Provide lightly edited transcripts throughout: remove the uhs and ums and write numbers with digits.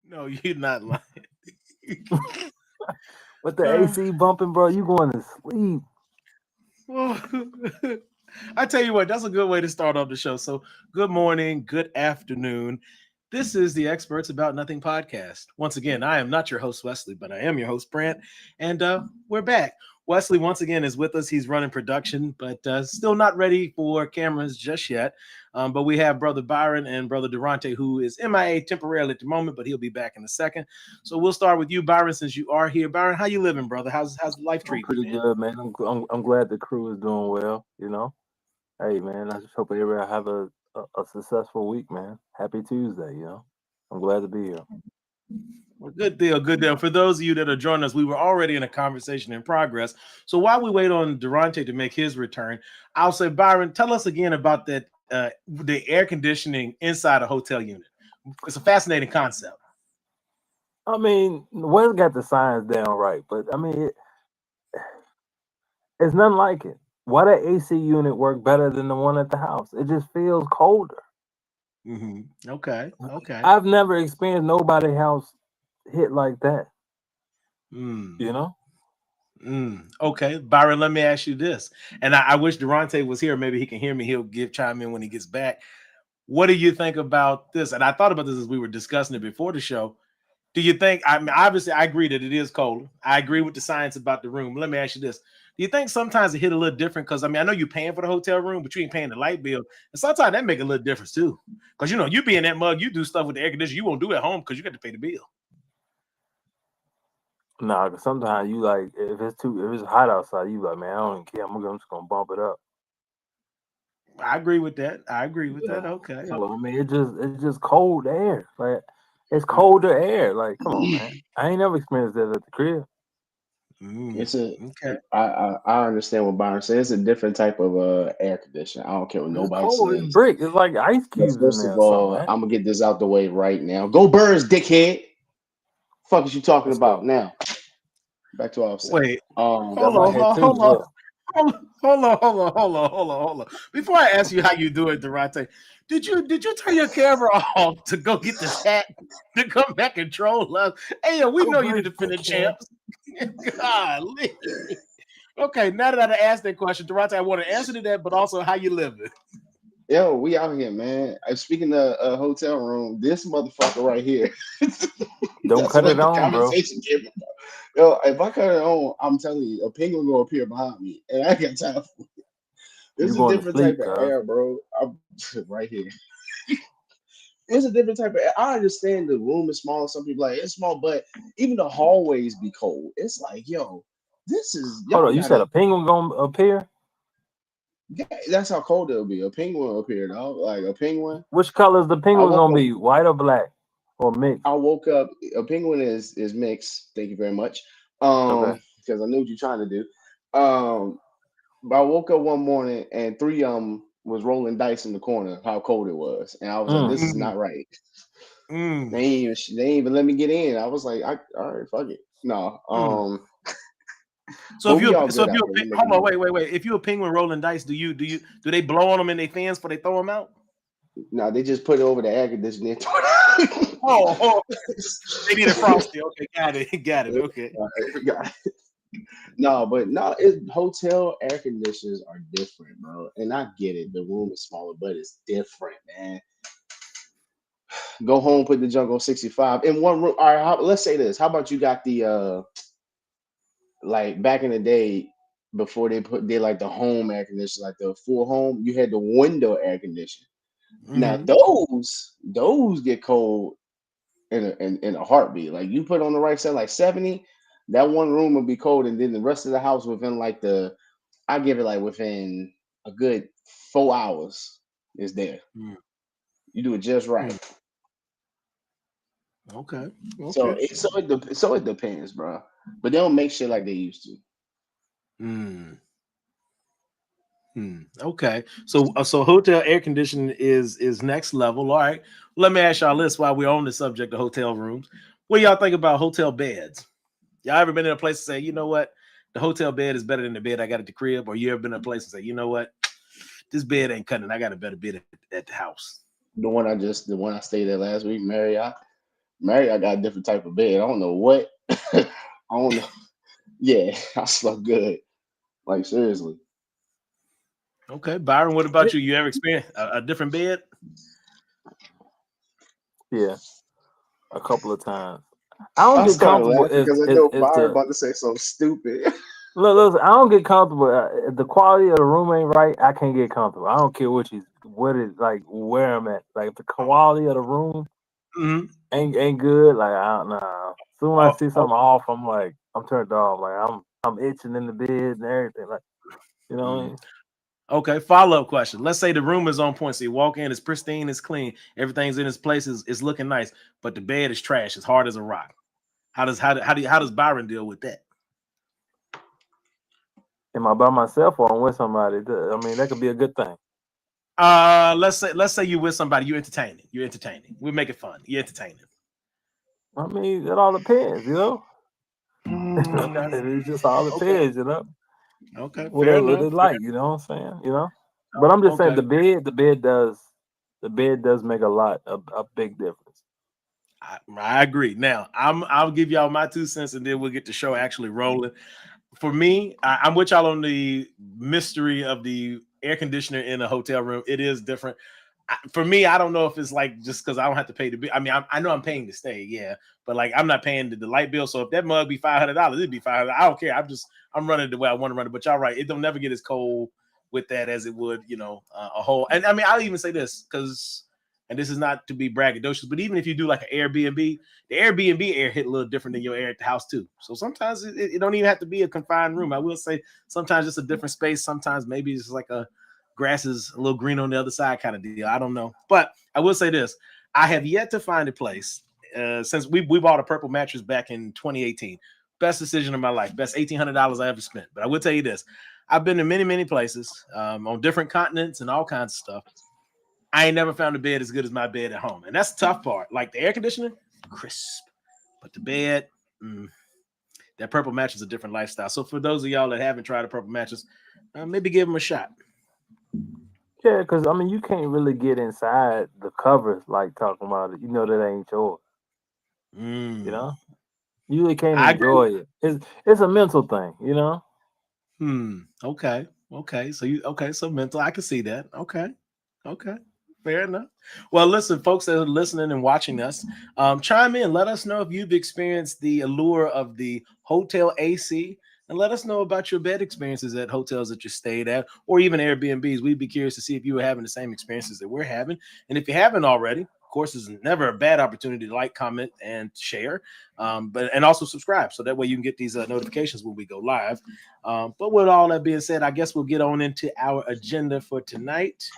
No, you're not lying. With the AC bumping, bro, you going to sleep. I tell you what, that's a good way to start off the show. So, good morning, good afternoon. This is the Experts About Nothing podcast. Once again, I am not your host, Wesley, but I am your host, Brant. And we're back. Wesley, once again, is with us. He's running production, but still not ready for cameras just yet. But we have Brother Byron and Brother Durante, who is MIA temporarily at the moment, but he'll be back in a second. So we'll start with you, Byron, since you are here. Byron, how you living, brother? How's life I'm treating pretty you, man? good, man. I'm glad the crew is doing well. Hey, man, I just hope everybody have a successful week, man. Happy Tuesday. I'm glad to be here. Well, good deal, good deal. For those of you that are joining us, we were already in a conversation in progress. So while we wait on Durante to make his return, I'll say, Byron, tell us again about that the air conditioning inside a hotel unit. It's a fascinating concept. I mean, Wes got the science down right, but I mean, it's nothing like it. Why that AC unit work better than the one at the house? It just feels colder. Okay. I've never experienced nobody house hit like that. Mm. You know? Okay, Byron, let me ask you this. And I wish Durante was here. Maybe he can hear me. He'll give chime in when he gets back. What do you think about this? And I thought about this as we were discussing it before the show. Do you think, I mean, obviously, I agree that it is cold. I agree with the science about the room. Let me ask you this. Do you think sometimes it hit a little different? Because, I mean, I know you're paying for the hotel room, but you ain't paying the light bill. And sometimes that make a little difference, too. Because, you be in that mug, you do stuff with the air conditioner you won't do at home because you got to pay the bill. Nah, cause sometimes you like if it's hot outside, you like, man, I don't even care. I'm just gonna bump it up. I agree with that. I agree with that. Yeah. Okay. So I mean, it's just cold air. Like it's Mm, colder air. Like, come on, man. I ain't never experienced that at the crib. It's a. okay. I understand what Byron says. It's a different type of air conditioner. I don't care what It's nobody cold. It's says. brick. It's like ice But cubes in first there of or something, all, man. I'm gonna get this out the way right now. Go Birds, dickhead. Fuck is you talking Let's about go. now? Back to what I was saying. Wait. Got Hold my on. head too. Hold on. Yeah. Hold on. Before I ask you how you do it, Durante, did you turn your camera off to go get this hat to come back and troll us? Hey, we Go know you the Birds, defending dickhead. champs. Golly. Okay, now that I asked that question, Durante, I want to answer to that, but also how you living. Yo, we out here, man. Speaking of hotel room, this motherfucker right here. Don't That's cut what it the on, bro. conversation came about. Yo, if I cut it on, I'm telling you, a penguin gonna appear behind me, and I ain't got time for it. You It's a going to different type sleep, of cuz. air, bro. I'm right here. It's a different type of air. I understand the room is small. Some people like it's small, but even the hallways be cold. It's like, yo, this is Hold y'all on. You said gotta. a penguin gonna appear? Yeah, that's how cold it'll be. A penguin will appear, dog. Like a penguin. Which color is the I penguin woke gonna up. be? White or black? Or mixed? I woke up. A penguin is mixed. Thank you very much. Okay. Because I knew what you're trying to do. Um, but I woke up one morning and three was rolling dice in the corner. How cold it was, and I was like, Mm. this is Mm, not right. mm. They ain't even let me get in. I was like, all right, fuck it. No. Mm. So But if we you all so good if out you're here. We hold making on, money. wait. If you're a penguin rolling dice, do they blow on them in their fins before they throw them out? No, they just put it over the air conditioning. Oh, they need a frosty. Okay, got it. Okay. No, but no, hotel air conditioners are different, bro. And I get it. The room is smaller, but it's different, man. Go home, put the junk on 65 in one room. All right, let's say this. How about you got the like back in the day before did like the home air conditioner, like the full home, you had the window air conditioner. Now Mm-hmm. those get cold in a heartbeat. Like you put on the right side like 70, that one room will be cold, and then the rest of the house within like I give it like within a good 4 hours is there. You do it just right. Mm. Okay. So Okay. it depends, bro. But they don't make shit like they used to. Mm. Okay. So hotel air conditioning is next level. All right. Let me ask y'all this while we're on the subject of hotel rooms. What do y'all think about hotel beds? Y'all ever been in a place to say, you know what, the hotel bed is better than the bed I got at the crib? Or you ever been in a place and say, you know what, this bed ain't cutting. I got a better bed at the house. The one I stayed at last week, Marriott. Married, I got a different type of bed. I don't know what. I don't know. Yeah, I slept good. Like seriously. Okay, Byron, what about you? You ever experienced a different bed? Yeah, a couple of times. I don't I get started comfortable laughing because I know if Byron the about to say something stupid. look. I don't get comfortable if the quality of the room ain't right. I can't get comfortable. I don't care what it like where I'm at. Like if the quality of the room Mm-hmm. ain't good. Like I don't know. Soon as I see Oh, something off, I'm turned off. Like I'm itching in the bed and everything. Like you know what I mm. mean? Okay, follow-up question. Let's say the room is on point. So you walk in, it's pristine, it's clean, everything's in its place, is looking nice, but the bed is trash, it's hard as a rock. How does Byron deal with that? Am I by myself or I'm with somebody? I mean, that could be a good thing. Let's say you're with somebody, you're entertaining. You're entertaining. We'll make it fun. You're entertaining. I mean, it all depends, you know. Okay. It just all Okay. depends, you know. Okay. Fair Whatever enough. it's like, you know what I'm saying, you know. But I'm just saying Okay. the bed does make a big difference. I agree. Now, I'll give y'all my 2 cents, and then we'll get the show actually rolling. For me, I'm with y'all on the mystery of the air conditioner in a hotel room. It is different. For me, I don't know if it's like just because I don't have to pay the bill. I mean, I know I'm paying to stay, yeah, but like I'm not paying the light bill. So if that mug be $500, it'd be $500. I don't care. I'm running the way I want to run it. But y'all right, it don't never get as cold with that as it would, a whole. And I mean, I'll even say this because, and this is not to be braggadocious, but even if you do like an Airbnb, the Airbnb air hit a little different than your air at the house too. So sometimes it don't even have to be a confined room. I will say sometimes it's a different space. Sometimes maybe it's like a grass is a little green on the other side kind of deal. I don't know. But I will say this. I have yet to find a place since we bought a purple mattress back in 2018. Best decision of my life. Best $1,800 I ever spent. But I will tell you this. I've been to many, many places on different continents and all kinds of stuff. I ain't never found a bed as good as my bed at home. And that's the tough part. Like the air conditioning, crisp. But the bed, that purple mattress is a different lifestyle. So for those of y'all that haven't tried a purple mattress, maybe give them a shot. Yeah, because I mean, you can't really get inside the covers like talking about it. You know that ain't yours. You Mm, know, you really can't I agree. enjoy it. It's a mental thing. You know. Okay. Okay. So mental. I can see that. Okay. Okay. Fair enough. Well, listen, folks that are listening and watching us, chime in. Let us know if you've experienced the allure of the hotel AC, and let us know about your bed experiences at hotels that you stayed at, or even Airbnbs. We'd be curious to see if you were having the same experiences that we're having. And if you haven't already, of course, it's never a bad opportunity to like, comment, and share. And also subscribe, so that way you can get these notifications when we go live. But with all that being said, I guess we'll get on into our agenda for tonight.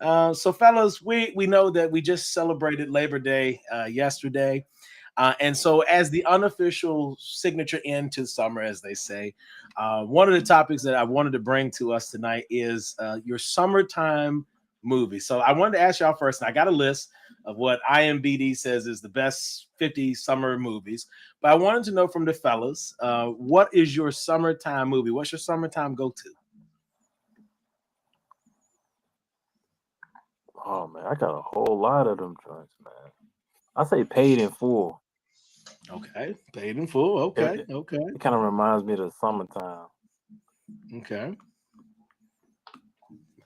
So, fellas, we know that we just celebrated Labor Day yesterday. And so, as the unofficial signature end to summer, as they say, one of the topics that I wanted to bring to us tonight is your summertime movie. So, I wanted to ask y'all first, and I got a list of what IMDb says is the best 50 summer movies. But I wanted to know from the fellas, what is your summertime movie? What's your summertime go-to? Oh man, I got a whole lot of them joints, man. I say Paid in Full. Okay, paid in full. It, Okay, it, okay, it kind of reminds me of the summertime. okay.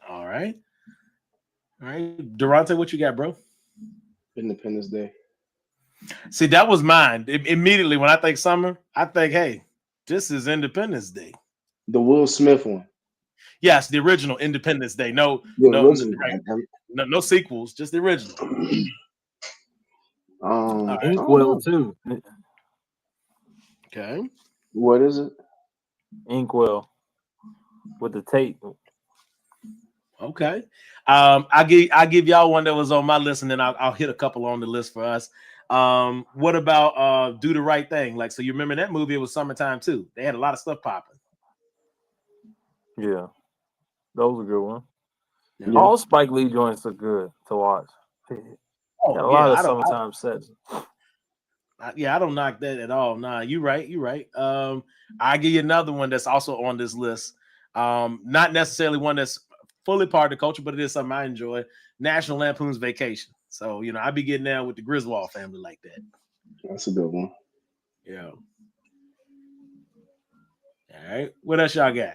All right. All right. Durante, what you got, bro? Independence Day. See, that was mine. Immediately when I think summer, I think, hey, this is Independence Day. The Will Smith one. Yes, the original Independence Day. No, The no, original. right. No sequels, just the original. All right. I don't Inkwell know. too. Okay. What is it? Inkwell with the tape. Okay. I give y'all one that was on my list, and then I'll hit a couple on the list for us. What about Do the Right Thing? Like, so you remember that movie? It was summertime too. They had a lot of stuff popping. Yeah, those are good ones. Yeah. Yeah. All Spike Lee joints are good to watch. Oh Got a lot yeah, of summertime sets. I don't knock that at all. Nah, you right. You right. I give you another one that's also on this list. Not necessarily one that's fully part of the culture, but it is something I enjoy. National Lampoon's Vacation. So I be getting down with the Griswold family like that. That's a good one. Yeah. All right. What else y'all got?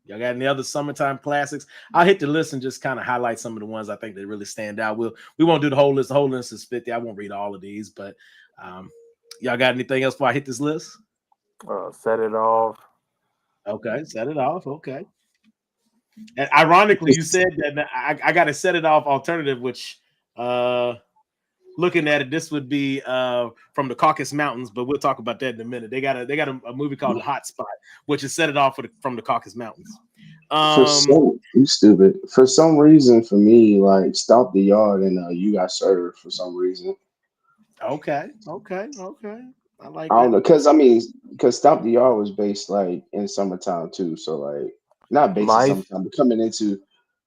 Y'all got any other summertime classics? I'll hit the list and just kind of highlight some of the ones I think that really stand out. We won't do the whole list. The whole list is 50. I won't read all of these, but um, y'all got anything else before I hit this list? Set It Off. Okay, set it off. Okay. And ironically, you said that I got to set it off alternative, which looking at it, this would be from the Caucasus Mountains, but we'll talk about that in a minute. They got a movie called The Hot Spot, which is set it off from the Caucasus Mountains. You stupid. For some reason, for me, like Stomp the Yard and You Got Served for some reason. Okay. I like I don't that. know, because Stomp the Yard was based like in summertime too. So like not based in Life. summertime, but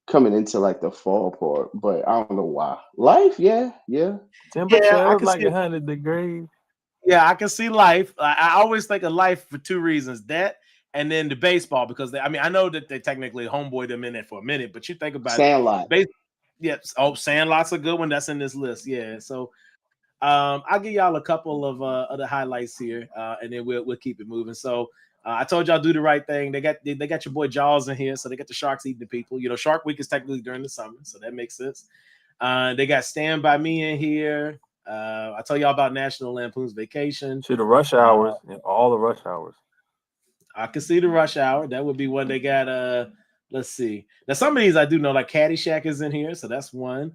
coming into like the fall part. But I don't know why. Life, yeah, yeah. Yeah, Temperature I was can like see it. 100 degrees. Yeah, I can see life. I always think of life for two reasons: that and then the baseball, because I know that they technically homeboy them in it for a minute, but you think about it, Sandlot. base. Yes. Oh, Sandlot's a good one. That's in this list. Yeah. So I'll give y'all a couple of other highlights here, and then we'll keep it moving. So I told y'all do the right thing. They got your boy Jaws in here, so they got the sharks eating the people. Shark Week is technically during the summer, so that makes sense. They got Stand by Me in here. I told y'all about National Lampoon's Vacation. To the rush hours, all the rush hours. I can see the Rush Hour. That would be one. They got let's see. Now some of these I do know, like Caddyshack is in here, so that's one.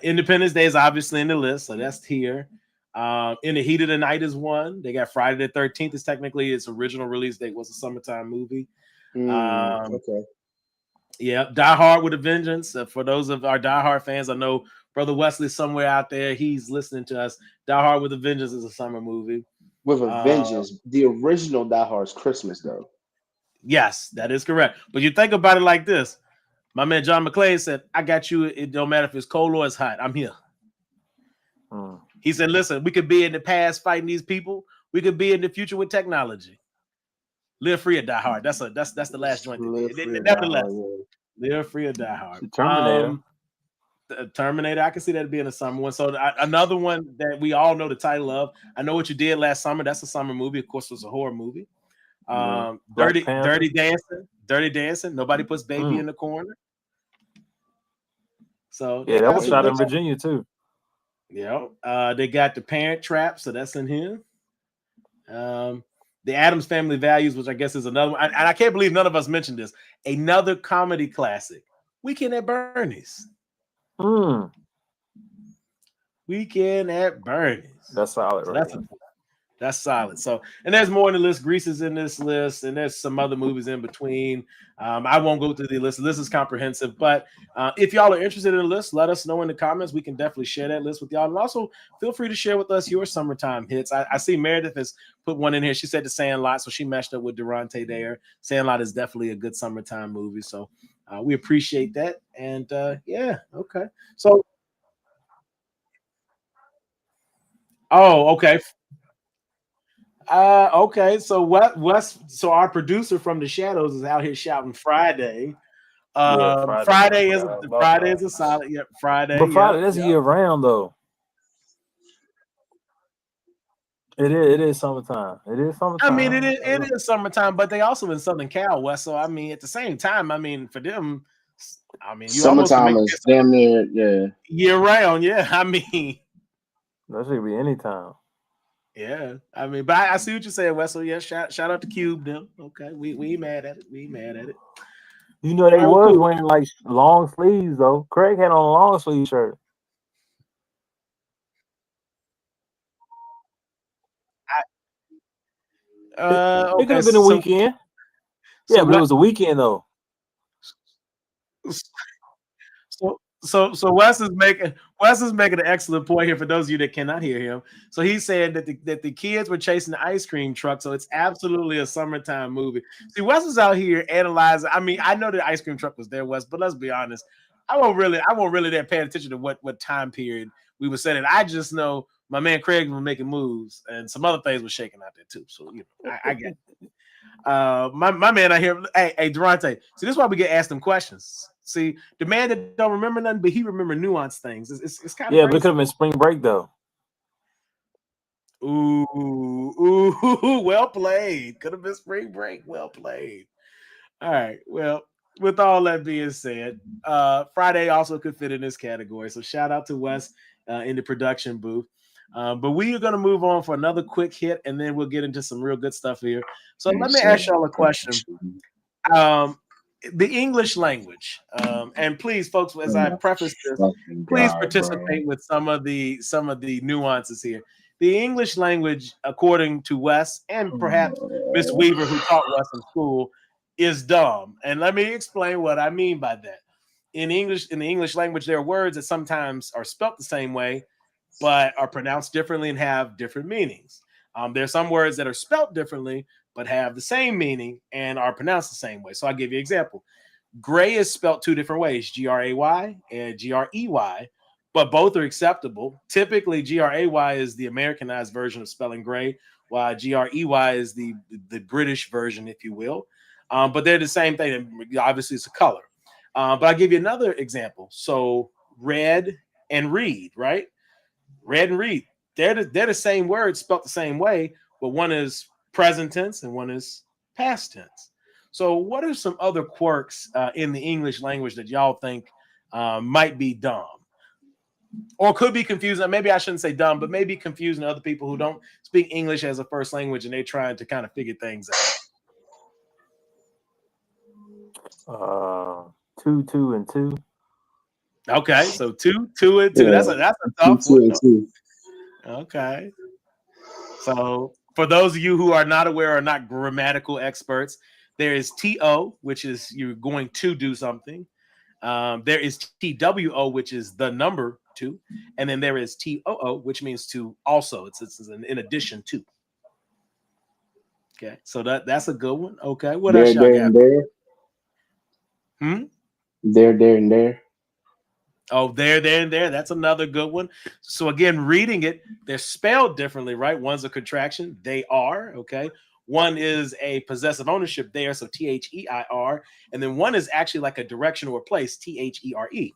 Independence Day is obviously in the list, so that's here. In the Heat of the Night is one. They got Friday the 13th is technically its original release date was a summertime movie. Okay. Yeah, Die Hard with a Vengeance. For those of our Die Hard fans, I know Brother Wesley somewhere out there. He's listening to us. Die Hard with a Vengeance is a summer movie. With a vengeance. The original Die Hard's Christmas though. Yes, that is correct. But you think about it like this. My man John McClane said, I got you. It don't matter if it's cold or it's hot. I'm here. He said, listen, we could be in the past fighting these people. We could be in the future with technology. Live free or die hard. That's the last joint. Nevertheless, live free or die hard. Terminator. Terminator. I can see that being a summer one. So another one that we all know the title of. I Know What You Did Last Summer. That's a summer movie. Of course, it was a horror movie. Dirty Dancing. Nobody puts baby in the corner. So yeah, that was shot in Virginia too. Yeah, they got The Parent Trap, so that's in here. The Addams Family Values, which I guess is another one. And I can't believe none of us mentioned this. Another comedy classic, Weekend at Bernie's. Weekend at Bernie's. That's solid, so right? That's solid. So, and there's more in the list. Grease is in this list, and there's some other movies in between. I won't go through the list. The list is comprehensive, but if y'all are interested in the list, let us know in the comments. We can definitely share that list with y'all. And also, feel free to share with us your summertime hits. I see Meredith has put one in here. She said The Sandlot, so she matched up with Durante there. Sandlot is definitely a good summertime movie, so we appreciate that. And yeah, okay. So, okay. Okay. So so our producer from the shadows is out here shouting Friday. Friday is a solid. Yep, Friday. But Friday, that's year round though. It is summertime. It is summertime. I mean, it is summertime, but they also in Southern Cal, West. So I mean, at the same time, I mean, for them, I mean, you summertime is damn near year round. Yeah, I mean, that should be anytime. Yeah, I mean, but I see what you're saying, Wes. So yeah, shout out to Cube them. Okay, we ain't mad at it. We ain't mad at it. You know they was wearing like long sleeves though. Craig had on a long sleeve shirt. It could have been a weekend. Yeah, but it was a weekend though. So Wes is making an excellent point here for those of you that cannot hear him. So he's saying that the kids were chasing the ice cream truck, so it's absolutely a summertime movie. See, Wes is out here analyzing. I mean, I know the ice cream truck was there, Wes, but let's be honest. I won't really there paying attention to what time period we were setting. I just know my man Craig was making moves, and some other things were shaking out there too. So I get it. My man out here, hey Durante. See, this is why we get asked them questions. See, the man that don't remember nothing, but he remember nuanced things. It's kind of but it could have been spring break though. Ooh, well played. Could have been spring break. Well played. All right. Well, with all that being said, Friday also could fit in this category. So shout out to Wes in the production booth. But we are going to move on for another quick hit, and then we'll get into some real good stuff here. So let me ask y'all a question. Um, the English language, and please, folks, as Oh I my preface this, fucking please god, bro. participate with some of the nuances here. The English language, according to Wes and perhaps Miss Weaver, who taught Wes in school, is dumb. And let me explain what I mean by that. In the English language, there are words that sometimes are spelt the same way, but are pronounced differently and have different meanings. There are some words that are spelt differently, but have the same meaning and are pronounced the same way. So I'll give you an example. Gray is spelt two different ways, Gray and Grey, but both are acceptable. Typically, Gray is the Americanized version of spelling gray, while Grey is the British version, if you will. But they're the same thing. Obviously, it's a color. But I'll give you another example. So red and read, right? Red and read. They're the same word spelt the same way, but one is present tense and one is past tense. So, what are some other quirks in the English language that y'all think might be dumb or could be confusing? Maybe I shouldn't say dumb, but maybe confusing to other people who don't speak English as a first language and they're trying to kind of figure things Uh, 2, 2, and 2. out. Okay, so two, and two. Yeah, That's a tough two one. and two. Okay. So, for those of you who are not aware or not grammatical experts, there is TO, which is you're going to do something. There is TWO, which is the number two. And then there is TOO, which means to also. It's in addition to. Okay. So that's a good one. Okay. What else There, y'all there, got? and there. Hmm? There, and there. Oh, there, and there. That's another good one. So again, reading it, they're spelled differently, right? One's a contraction. They are, okay. One is a possessive ownership there, so THEIR, and then one is actually like a direction or place, THERE.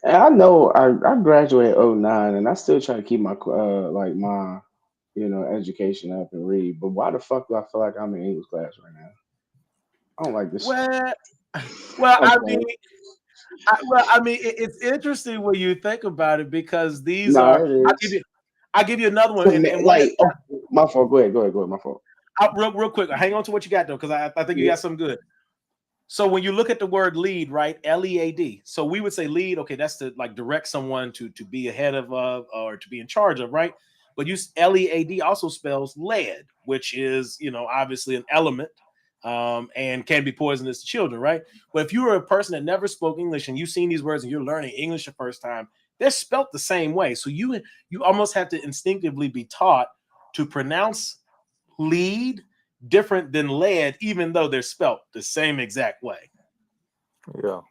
And I know I graduated '09, and I still try to keep my like my education up and read. But why the fuck do I feel like I'm in English class right now? I don't like this. Well, well, I'm I mean, playing. it's interesting when you think about it because these No, are. it I'll give is. you. I'll give you another one, 'Cause, and one like, oh, my fault. Go ahead. My fault. real quick. Hang on to what you got though, because I think you Yeah. got some good. So when you look at the word lead, right? LEAD. So we would say lead. Okay, that's to like direct someone to be ahead of or to be in charge of, right? But use LEAD also spells lead, which is obviously an element, and can be poisonous to children, right? But if you were a person that never spoke English and you've seen these words and you're learning English the first time, they're spelt the same way. So you almost have to instinctively be taught to pronounce lead different than lead, even though they're spelt the same exact way. Yeah.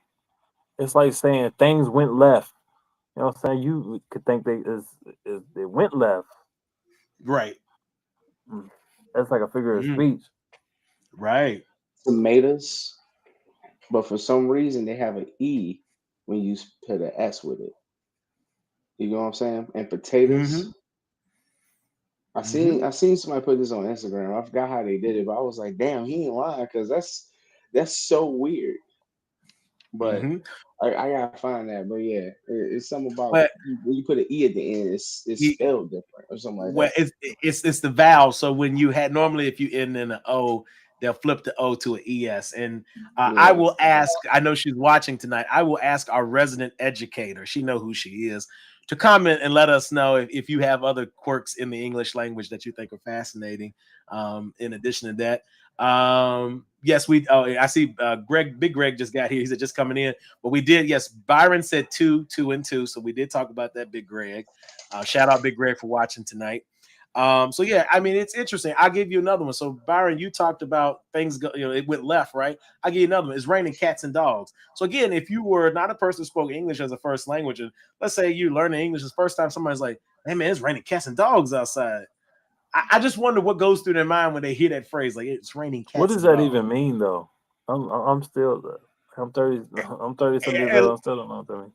It's like saying things went left. You know what I'm saying? You could think they went left. Right. Mm. That's like a figure of Mm, speech. right. Tomatoes, but for some reason they have an E when you put an S with it. You know what I'm saying? And potatoes. Mm-hmm. I Mm-hmm. seen I seen somebody put this on Instagram. I forgot how they did it, but I was like, damn, he ain't lying because that's so weird. But Mm-hmm. I gotta find that. But yeah, it's something about But when you put an E at the end, it's you, spelled different or something like well, that. it's the vowel. So when you had normally if you end in an O, they'll flip the O to an ES. And I Yeah. will ask. I know she's watching tonight. I will ask our resident educator. She know who she is. To comment and let us know if you have other quirks in the English language that you think are fascinating. In addition to that, yes, we. Oh, I see. Big Greg just got here. He said just coming in, but we did. Yes, Byron said 2, 2, and 2. So we did talk about that, Big Greg. Shout out Big Greg for watching tonight. So yeah, I mean it's interesting. I'll give you another one. So Byron, you talked about things it went left, right? I'll give you another one. It's raining cats and dogs. So again, if you were not a person who spoke English as a first language, and let's say you learning English the first time, somebody's like, "Hey man, it's raining cats and dogs outside." I just wonder what goes through their mind when they hear that phrase, like it's raining What cats does and that dogs. even mean though? I'm still I'm 30 I'm 30 some years And old. I still don't know what that means.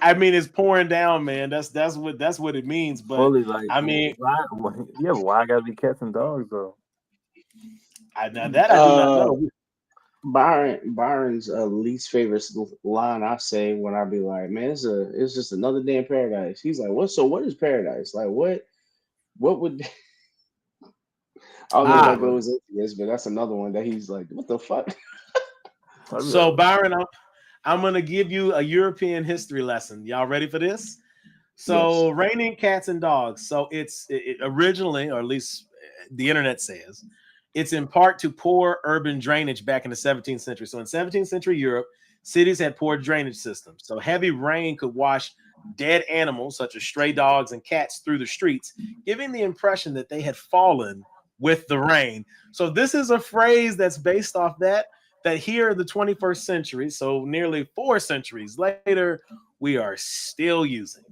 I mean, it's pouring down, man. That's what it means. But Fully like, I mean, yeah, but why gotta be cats and dogs though? now that I do not know. Byron's least favorite line I say when I be like, man, it's just another day in paradise. He's like, what is paradise? Like what would I don't know if Ah, that goes into this, but that's another one that he's like, what the fuck? so Byron, I'm gonna give you a European history lesson. Y'all ready for this? So, Yes. raining cats and dogs. So it originally, or at least the internet says, it's in part to poor urban drainage back in the 17th century. So in 17th century Europe, cities had poor drainage systems. So heavy rain could wash dead animals such as stray dogs and cats through the streets, giving the impression that they had fallen with the rain. So this is a phrase that's based off that here in the 21st century, so nearly 4 centuries later, we are still using.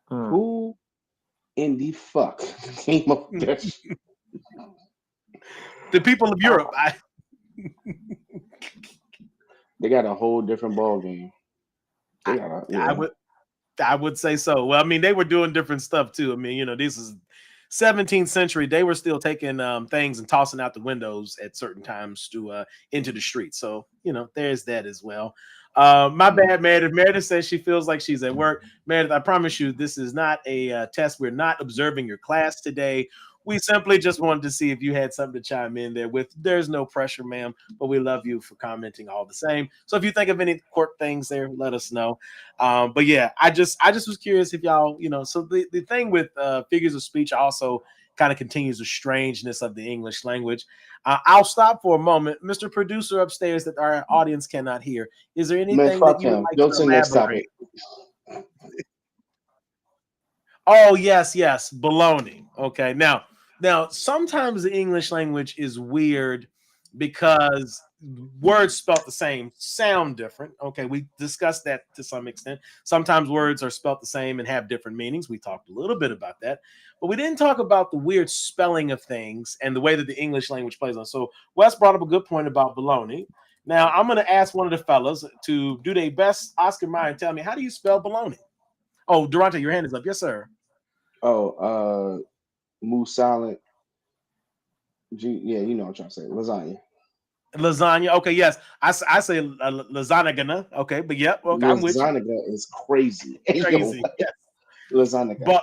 Who in the fuck came up with that? The people of Europe. They got a whole different ball game. I would say so. Well, I mean, they were doing different stuff too. I mean, this is 17th century. They were still taking things and tossing out the windows at certain times to into the streets. So there's that as well. My bad, Meredith. Meredith says she feels like she's at work. Meredith, I promise you, this is not a test. We're not observing your class today. We simply just wanted to see if you had something to chime in there with. There's no pressure, ma'am, but we love you for commenting all the same. So if you think of any quirk things there, let us know. But yeah, I just was curious if y'all, so the thing with figures of speech also kind of continues the strangeness of the English language. I'll stop for a moment. Mr. Producer upstairs that our audience cannot hear. Is there anything that you would like to elaborate? Oh, yes. Baloney. Okay. Now, sometimes the English language is weird because words spelt the same sound different. Okay, we discussed that to some extent. Sometimes words are spelt the same and have different meanings. We talked a little bit about that, but we didn't talk about the weird spelling of things and the way that the English language plays on. So Wes brought up a good point about baloney. Now, I'm going to ask one of the fellas to do their best Oscar Mayer and tell me, how do you spell baloney? Oh, Durante, your hand is up. Yes, sir. Oh, move silent. Yeah, you know what I'm trying to say. Lasagna. Okay, yes. I say lasagna gonna. Okay, but yep. Okay, I'm with you. Lasagna is crazy. Crazy. Yes. Lasagna.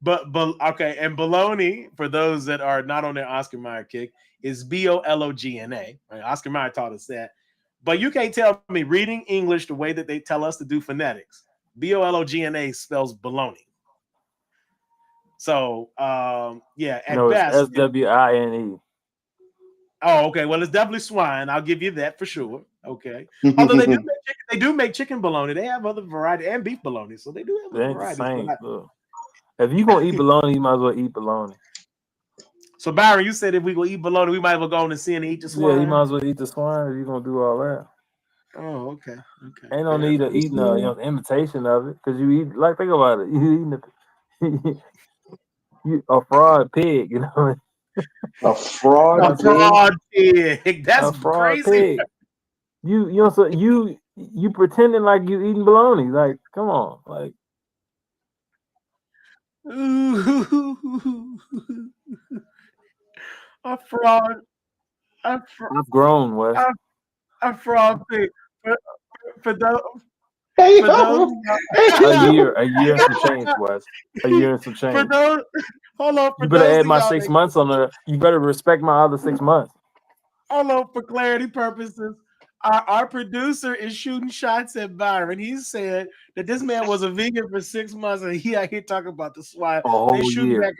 But okay, and bologna, for those that are not on their Oscar Mayer kick, is BOLOGNA. Right? Oscar Mayer taught us that. But you can't tell me reading English the way that they tell us to do phonetics. BOLOGNA spells baloney. So yeah, at best. It's SWINE. Oh, okay. Well, it's definitely swine. I'll give you that for sure. Okay. Although they do make chicken bologna. They have other variety and beef bologna, so they do have other varieties. If you're gonna eat bologna, you might as well eat bologna. So Byron, you said if we go eat bologna, we might as well go on and see and eat the swine. Yeah, you might as well eat the swine if you're gonna do all that. Oh, okay. Ain't no need of eating imitation of it because you eat. Like, think about it. You eating a fraud pig, A fraud pig. That's a fraud crazy. Pig. You pretending like you eating bologna. Like, come on, like. A fraud. I've grown, Wes. A fraud pig. For those. A year and some change, Wes. A year and some change. For those, hold on. You better add my 6 months on there. You better respect my other 6 months. Hold on, for clarity purposes. Our producer is shooting shots at Byron. He said that this man was a vegan for 6 months, and he talking about the swine. A whole year,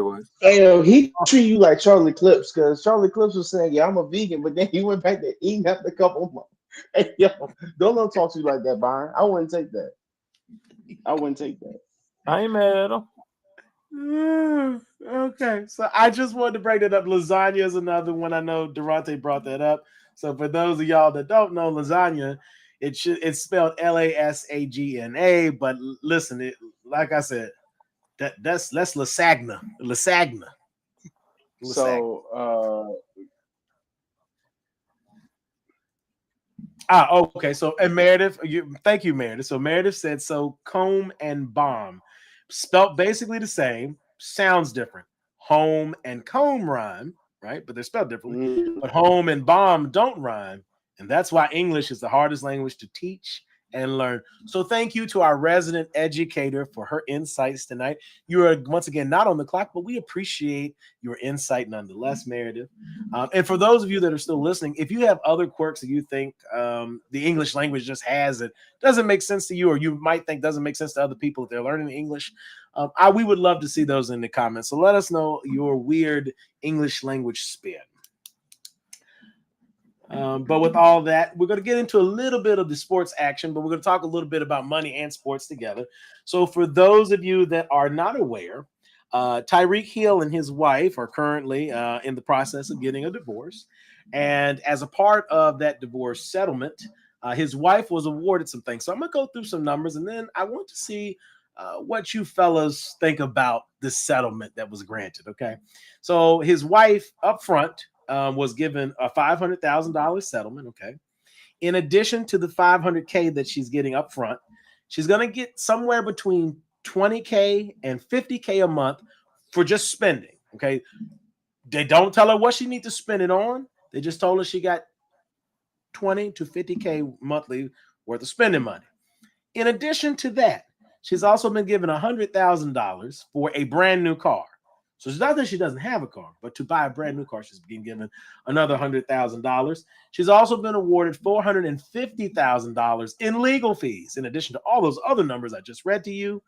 Wes. Hey, he treat you like Charlie Clips, because Charlie Clips was saying, "Yeah, I'm a vegan," but then he went back to eating after a couple months. Hey, yo, don't let him talk to you like that, Byron. I wouldn't take that. I ain't mad at him. Okay, so I just wanted to bring that up. Lasagna is another one. I know Durante brought that up. So for those of y'all that don't know, lasagna, it's spelled LASAGNA. But listen, like I said, that's lasagna. So Okay. So, and Meredith, thank you, Meredith. So Meredith said, so comb and bomb, spelt basically the same, sounds different. Home and comb rhyme, right? But they're spelled differently. Mm. But home and bomb don't rhyme, and that's why English is the hardest language to teach and learn. So thank you to our resident educator for her insights tonight. You are once again not on the clock, but we appreciate your insight nonetheless, Meredith. And for those of you that are still listening, if you have other quirks that you think the English language just has that doesn't make sense to you, or you might think doesn't make sense to other people if they're learning English, we would love to see those in the comments. So let us know your weird English language spin. But with all that, we're going to get into a little bit of the sports action, but we're going to talk a little bit about money and sports together. So for those of you that are not aware, Tyreek Hill and his wife are currently in the process of getting a divorce. And as a part of that divorce settlement, his wife was awarded some things. So I'm going to go through some numbers, and then I want to see what you fellas think about the settlement that was granted. Okay. So his wife up front was given a $500,000 settlement. Okay. In addition to the $500K that she's getting up front, she's going to get somewhere between $20K and $50K a month for just spending. Okay. They don't tell her what she needs to spend it on. They just told her she got 20 to 50K monthly worth of spending money. In addition to that, she's also been given $100,000 for a brand new car. So it's not that she doesn't have a car, but to buy a brand new car, she's been given another $100,000. She's also been awarded $450,000 in legal fees, in addition to all those other numbers I just read to you.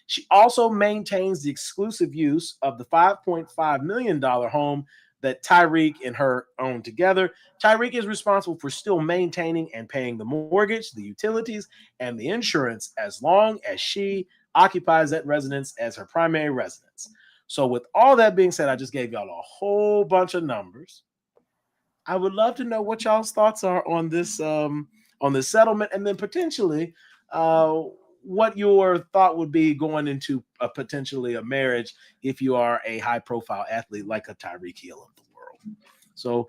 She also maintains the exclusive use of the $5.5 million home that Tyreek and her own together. Tyreek is responsible for still maintaining and paying the mortgage, the utilities, and the insurance as long as she occupies that residence as her primary residence. So with all that being said, I just gave y'all a whole bunch of numbers. I would love to know what y'all's thoughts are on this settlement, and then potentially what your thought would be going into potentially a marriage if you are a high profile athlete like a Tyreek Hill of the world. So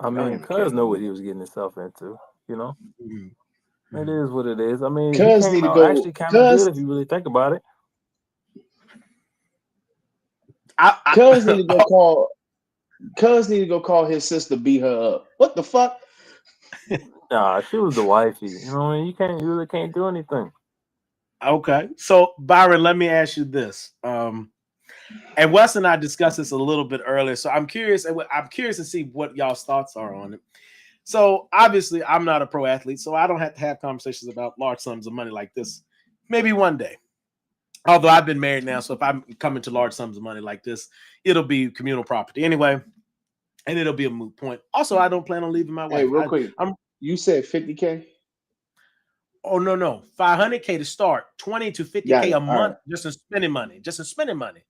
I mean, Cuz know what he was getting himself into, you know. mm-hmm. It is what it is. I mean, Cuz he need came to out go. actually kind of good if you really think about it. Cuz need to go call. Cuz need to go call his sister, beat her up. What the fuck? Nah, she was the wifey. You know what I mean? You really can't do anything. Okay. So Byron, let me ask you this. And Wes and I discussed this a little bit earlier. So I'm curious to see what y'all's thoughts are on it. So obviously, I'm not a pro athlete, so I don't have to have conversations about large sums of money like this. Maybe one day. Although I've been married now, so if I'm coming to large sums of money like this, it'll be communal property anyway, and it'll be a moot point. Also, I don't plan on leaving my wife. Hey, real quick, you said 50K? Oh, no. 500K to start, 20 to 50K a month just in spending money. Just in spending money.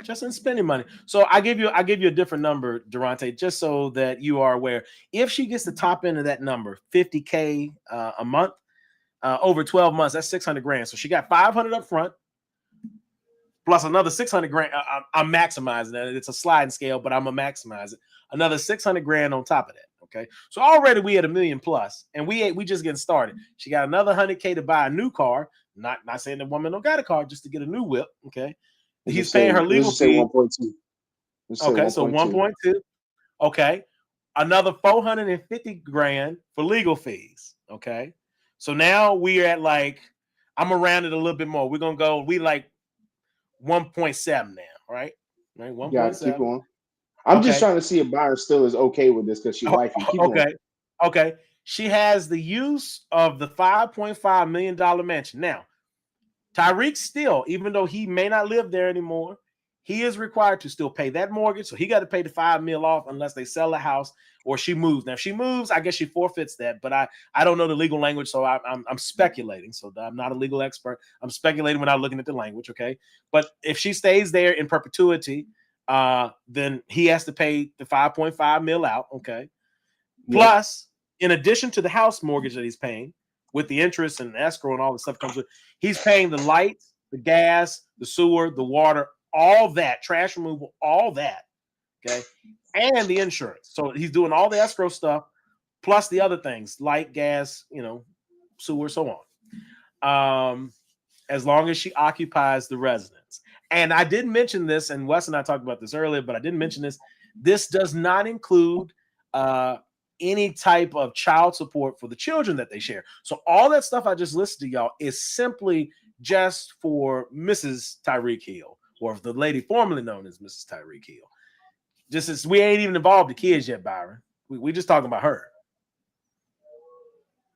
Just in spending money. So I give you a different number, Durante, just so that you are aware. If she gets the top end of that number, 50K a month, over 12 months, that's 600 grand. So she got 500 up front, plus another 600 grand. I'm maximizing that. It's a sliding scale, but I'm gonna maximize it. Another 600 grand on top of that. Okay, so already we had $1 million plus, and we just getting started. She got another 100K to buy a new car. Not saying the woman don't got a car, just to get a new whip. Okay. He's paying her legal fee. 1.2. Okay, so 1.2. Okay, another 450 grand for legal fees. Okay, so now we're at like, I'm gonna round it a little bit more. We're gonna go. We like 1.7 now, right? Right, 1.7. Yeah, keep going. I'm just trying to see if Byron still is okay with this because she wifey. Keep going. Okay. She has the use of the $5.5 million mansion now. Tyreek still, even though he may not live there anymore, he is required to still pay that mortgage. So he got to pay the $5 million off unless they sell the house or she moves. Now, if she moves, I guess she forfeits that. But I don't know the legal language, so I'm speculating. So I'm not a legal expert. I'm speculating without looking at the language, okay? But if she stays there in perpetuity, then he has to pay the 5.5 mil out, okay? Yep. Plus, in addition to the house mortgage that he's paying, with the interest and escrow and all the stuff comes with, he's paying the lights, the gas, the sewer, the water, all that, trash removal, all that okay, and the insurance. So he's doing all the escrow stuff plus the other things, light, gas, sewer, so on. As long as she occupies the residence. And I didn't mention this, and Wes and I talked about this earlier, but I didn't mention this. This does not include any type of child support for the children that they share. So all that stuff I just listed to y'all is simply just for Mrs. Tyreek Hill, or the lady formerly known as Mrs. Tyreek Hill. Just as we ain't even involved the kids yet, Byron. We just talking about her.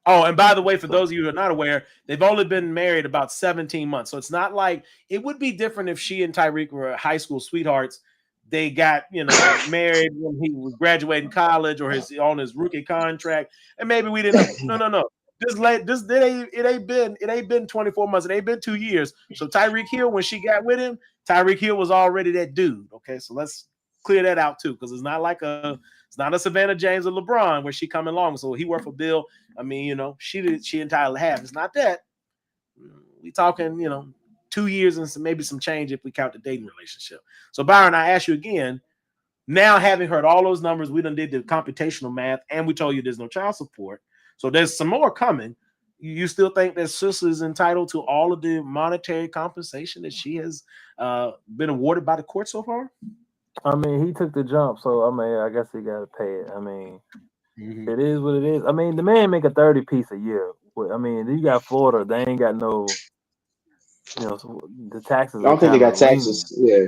Oh, and by the way, for those of you who are not aware, they've only been married about 17 months. So it's not like it would be different if she and Tyreek were high school sweethearts. They got, married when he was graduating college or on his rookie contract, and maybe we didn't know. No. It ain't been 24 months. It ain't been 2 years. So Tyreek Hill, when she got with him, Tyreek Hill was already that dude. Okay, so let's clear that out too, because it's not a Savannah James or LeBron where she coming along. So he worked for Bill. I mean, she entitled to have. It's not that. We talking, 2 years and maybe some change if we count the dating relationship. So Byron, I ask you again. Now, having heard all those numbers, we done did the computational math, and we told you there's no child support. So there's some more coming. You still think that Sister is entitled to all of the monetary compensation that she has been awarded by the court so far? I mean, he took the jump, so I mean, I guess he got to pay it. I mean, It is what it is. I mean, the man make a 30 piece a year. I mean, you got Florida, they ain't got no, so the taxes I are don't think they kind got of lenient. taxes. Yeah.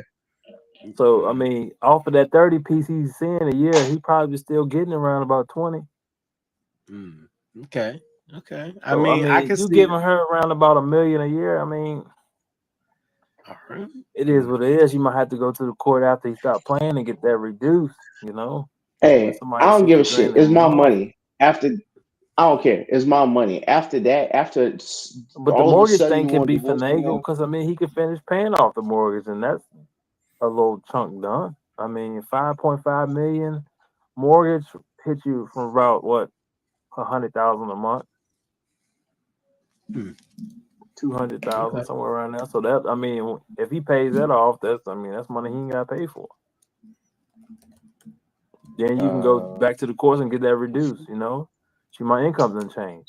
So I mean, off of that 30 piece he's seeing a year, he probably still getting around about 20. Okay. I So mean, I can you see giving her around about $1 million a year. I mean, all right. it is what it is. You might have to go to the court after he stop playing and get that reduced. Hey, I Somebody don't give a 60 shit. grand It's a my month. money. I don't care. It's my money. After that, But the all of a mortgage sudden thing you can want to be divorce me finagled off. because he could finish paying off the mortgage, and that's a little chunk done. I mean, 5.5 million mortgage hit you from about what 100,000 a month, 200,000 Okay. somewhere around there. So that if he pays that off, that's money he ain't got to pay for. Then you can go back to the course and get that reduced. See, my income doesn't change.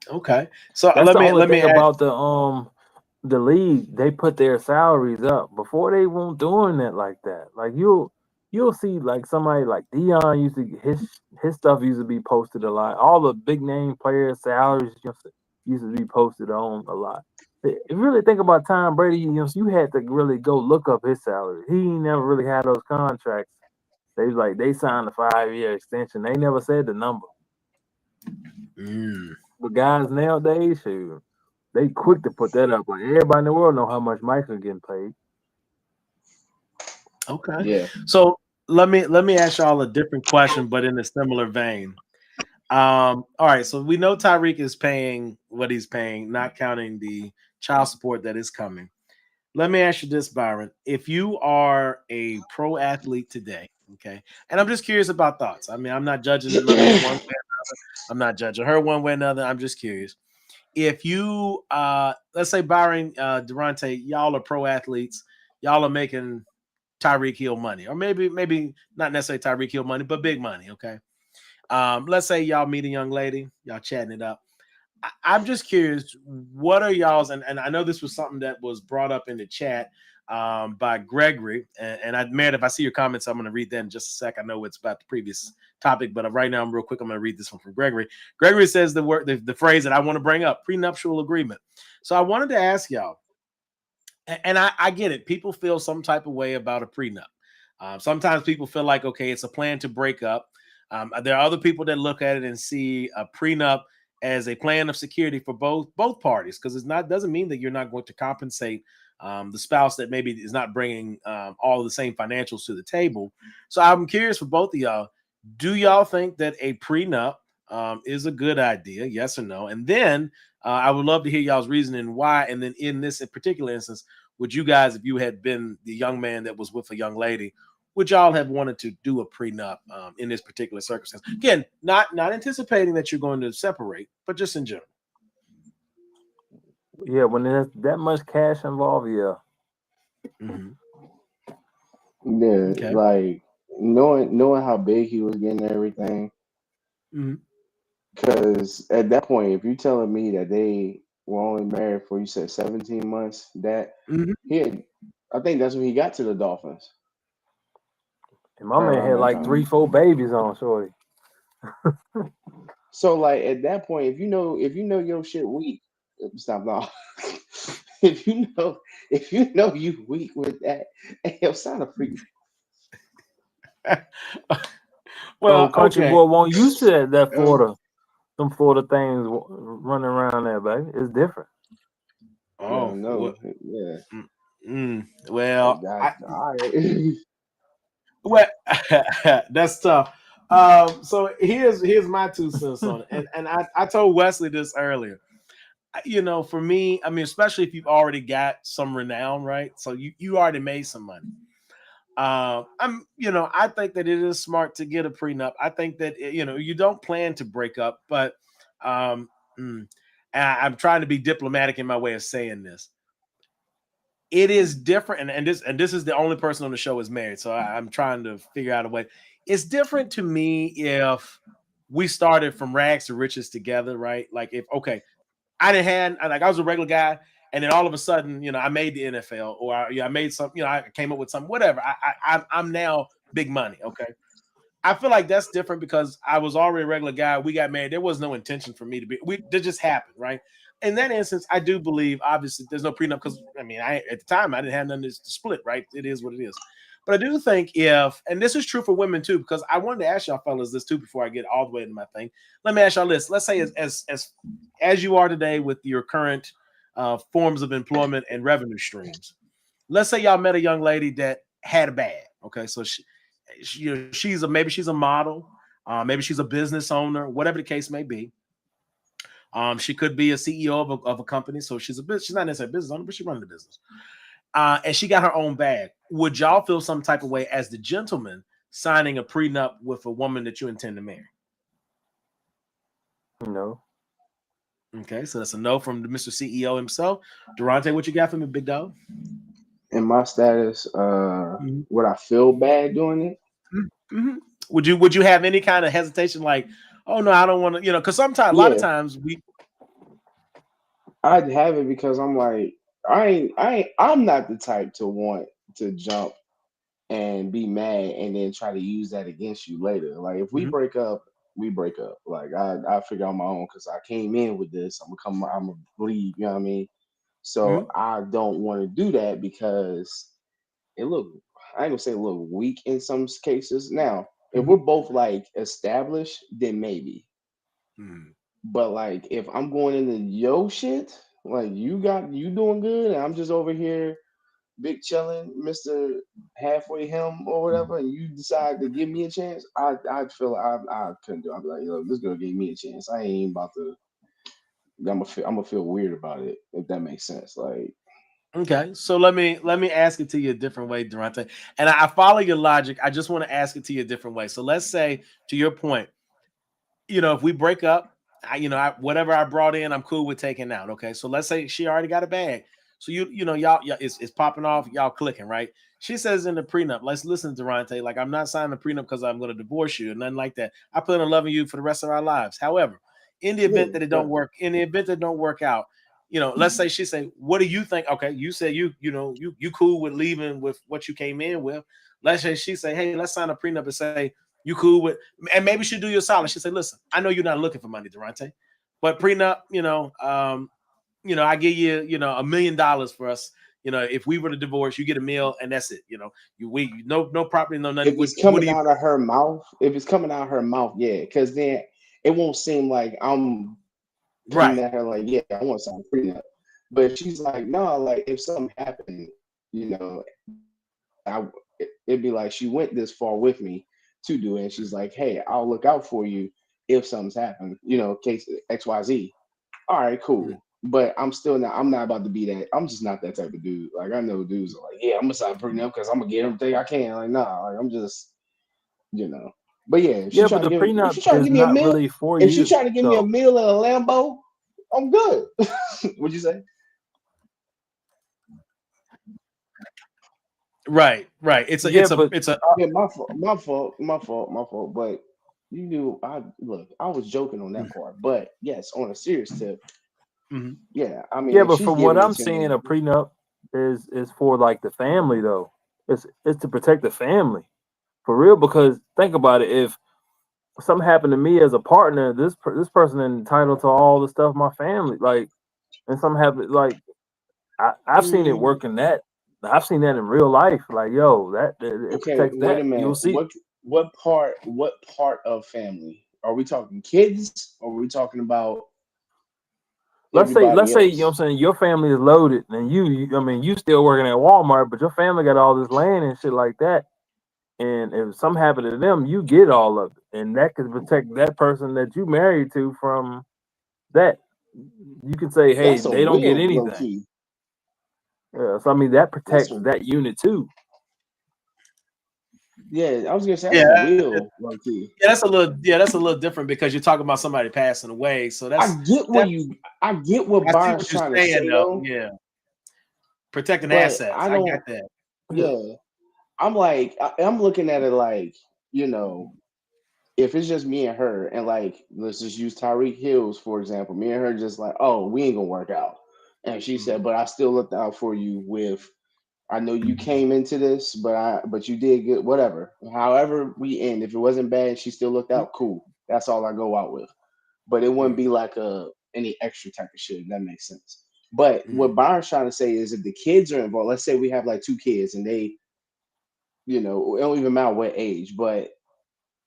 Okay. So That's the only let me thing ask. about the league. They put their salaries up before they weren't doing it like that. Like you'll see like somebody like Dion used to his stuff used to be posted a lot. All the big name players' salaries used to be posted on a lot. If you really think about Tom Brady, you had to really go look up his salary. He never really had those contracts. They signed a 5-year extension. They never said the number. But guys nowadays, shoot, they quick to put that up. Like everybody in the world know how much Michael getting paid. Okay. Yeah. So let me ask y'all a different question, but in a similar vein. All right. So we know Tyreek is paying what he's paying, not counting the child support that is coming. Let me ask you this, Byron. If you are a pro athlete today, okay, and I'm just curious about thoughts. I mean, I'm not judging my man one way or another. I'm not judging her one way or another. I'm just curious. If you let's say Byron, Durante, y'all are pro athletes, y'all are making Tyreek Hill money, or maybe not necessarily Tyreek Hill money, but big money. Okay. Let's say y'all meet a young lady, y'all chatting it up. I'm just curious, what are y'all's, and I know this was something that was brought up in the chat by Gregory, and man, if I see your comments, I'm going to read that in just a sec. I know it's about the previous topic, but right now I'm real quick. I'm going to read this one from Gregory. Gregory says the phrase that I want to bring up, prenuptial agreement. So I wanted to ask y'all, and I get it. People feel some type of way about a prenup. Sometimes people feel like, okay, it's a plan to break up. There are other people that look at it and see a prenup as a plan of security for both parties, because doesn't mean that you're not going to compensate the spouse that maybe is not bringing all the same financials to the table. So I'm curious for both of y'all. Do y'all think that a prenup is a good idea? Yes or no? And then I would love to hear y'all's reasoning why. And then in this particular instance, would you guys, if you had been the young man that was with a young lady, would y'all have wanted to do a prenup in this particular circumstance? Again, not anticipating that you're going to separate, but just in general. Yeah, when there's that much cash involved, yeah. Yeah, Okay. like knowing how big he was getting and everything. Mhm. Because at that point, if you're telling me that they were only married for, you said 17 months, that Mhm. he had, I think that's when he got to the Dolphins And my man around had that like time. 3, 4 babies on shorty. So like at that point, if you know your shit weak, stop now. if you know you weak with that, hey, yo, sign a free. Oh, Well, country okay. boy won't used to that Uh, Florida, them Florida things running around there, baby. It's different. yeah, Oh, no, yeah, well, all right. well, that's tough. So here's my 2 cents on it, and I told Wesley this earlier. For me, I mean, especially if you've already got some renown, right? So you already made some money. I think that it is smart to get a prenup. I think that you don't plan to break up, but um, mm, I'm trying to be diplomatic in my way of saying this. It is different, and this is the only person on the show is married, so I'm trying to figure out a way. It's different to me if we started from rags to riches together, right? Like if okay, I was a regular guy, and then all of a sudden, I made the NFL, or I made some, I came up with something, whatever. I'm now big money. Okay, I feel like that's different because I was already a regular guy. We got married. There was no intention for me to be. That just happened, right? In that instance, I do believe obviously there's no prenup because I mean, at the time I didn't have nothing to split, right? It is what it is. But I do think and this is true for women too, because I wanted to ask y'all fellas this too before I get all the way into my thing. Let me ask y'all this. Let's say as you are today with your current forms of employment and revenue streams. Let's say y'all met a young lady that had a bag. Okay, so maybe she's a model, maybe she's a business owner, whatever the case may be. She could be a CEO of a company, so she's not necessarily a business owner, but she's running the business. And she got her own bag. Would y'all feel some type of way as the gentleman signing a prenup with a woman that you intend to marry? No. Okay, so that's a no from the Mr. CEO himself. Durante, what you got for me, big dog? In my status, Mhm. would I feel bad doing it? Mhm. Would you have any kind of hesitation, like, oh no, I don't want to, because sometimes a lot of Yeah, times we. I'd have it because I'm like, I'm not the type to want to jump and be mad and then try to use that against you later. Like if we Mhm, break up, we break up. Like I figure out my own because I came in with this. I'm gonna bleed. You know what I mean? So mhm, I don't want to do that because it look. I ain't gonna say a little weak in some cases. Now, if we're mhm, both like established, then maybe. mhm. But like if I'm going into yo shit, like you doing good, and I'm just over here big chilling, Mister Halfway him or whatever, and you decide to give me a chance, I'd feel I couldn't do. I'd be like, this girl gave me a chance. I ain't even about to. I'm gonna feel weird about it if that makes sense. Like Okay, so let me ask it to you a different way, Durante. And I follow your logic. I just want to ask it to you a different way. So let's say, to your point, if we break up, whatever I brought in, I'm cool with taking out. Okay, so let's say she already got a bag. So y'all it's popping off, y'all clicking, right? She says in the prenup, let's listen to Durante, like I'm not signing a prenup because I'm going to divorce you and nothing like that. I plan on loving you for the rest of our lives. However, in the yeah, event that it don't but work, in the event that it don't work out, let's say she say, what do you think? Okay, you said you cool with leaving with what you came in with. Let's say she say, hey, let's sign a prenup and say you cool with, and maybe she do you a solid. She say, listen, I know you're not looking for money, Durante, but prenup, I give you, $1 million for us. If we were to divorce, you get a meal and that's it. No property, no nothing. if What it's what do coming you out of her mouth, yeah, because then it won't seem like I'm coming right? at her like, yeah, I want something prenup. But if she's like, no, like if something happened, you know, I it'd be like she went this far with me to do it. And she's like, hey, I'll look out for you if something's happened, case XYZ. All right, Mm. cool. But I'm not about to be that. I'm just not that type of dude. Like I know dudes are like, yeah, I'm gonna sign prenup because I'm gonna get everything I can. Like, nah, like I'm just, you know. But yeah, Yeah, but the if prenup she trying to is give me a not meal, really for if she you. trying to give me a So meal in a Lambo, I'm good. What'd you say? Right. It's Yeah, but a Yeah, my fault. But you knew I was joking on that part. But yes, on a serious tip, mhm. yeah, I mean yeah, if but she's from what giving it I'm to me, seeing, a prenup is for like the family though. It's to protect the family for real. Because think about it, if something happened to me as a partner, this person entitled to all the stuff my family like, and something happened like I've seen it Mm, work in that. I've seen that in real life. Like, yo, that it okay, protects wait a that. You'll minute. see. What part of family? Are we talking kids or are we talking about Let's everybody say, you know what else? I'm saying, your family is loaded and I mean, you still working at Walmart, but your family got all this land and shit like that. And if something happened to them, you get all of it. And that could protect that person that you married to from that. You can say, hey, That's a they don't get will, low anything. key. Yeah, so I mean that That's protects a that unit too. yeah. I was gonna say that's a yeah, will, low key. that's a little different because you're talking about somebody passing away. So I that's get what that you. I get what I see Byron's what you're trying to saying say though. though, Yeah. Protecting but assets. I I got don't. that. Yeah. Yeah, I'm like I'm looking at it like you know if it's just me and her, and like let's just use Tyreek Hills for example. Me and her just like, oh, we ain't gonna work out, and she said, Mhm. but I still looked out for you with. I know you came into this, but you did good. Whatever. However we end, if it wasn't bad, she still looked out. Cool. That's all I go out with. But it wouldn't Mhm. be like any extra type of shit. If that makes sense. But Mhm. what Byron's trying to say is, if the kids are involved, let's say we have like two kids, and they, it don't even matter what age, but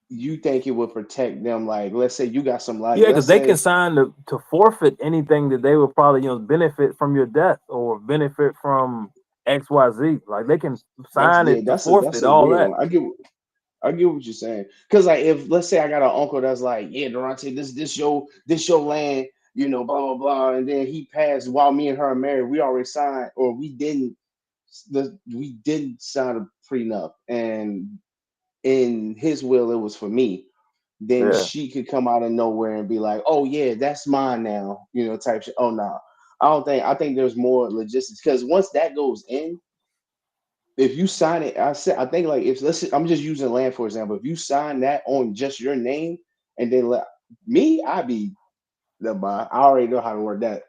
you think it would protect them? Like, let's say you got some, like, Yeah, because let's they can say, sign to forfeit anything that they would probably, benefit from your death or benefit from XYZ. Like they can sign yeah, it to that's forfeit a all that. will. I get what you're saying. Cause like if let's say I got an uncle that's like, yeah, Durante, this your land, blah blah blah, and then he passed while me and her are married. We already signed, or we didn't sign a prenup, and in his will it was for me. Then Yeah. she could come out of nowhere and be like, oh yeah, that's mine now, type shit. Oh no, I think there's more logistics because once that goes in, if you sign it, I think like if I'm just using land for example. If you sign that on just your name and then let me, I'd be the buy. I already know how to work that.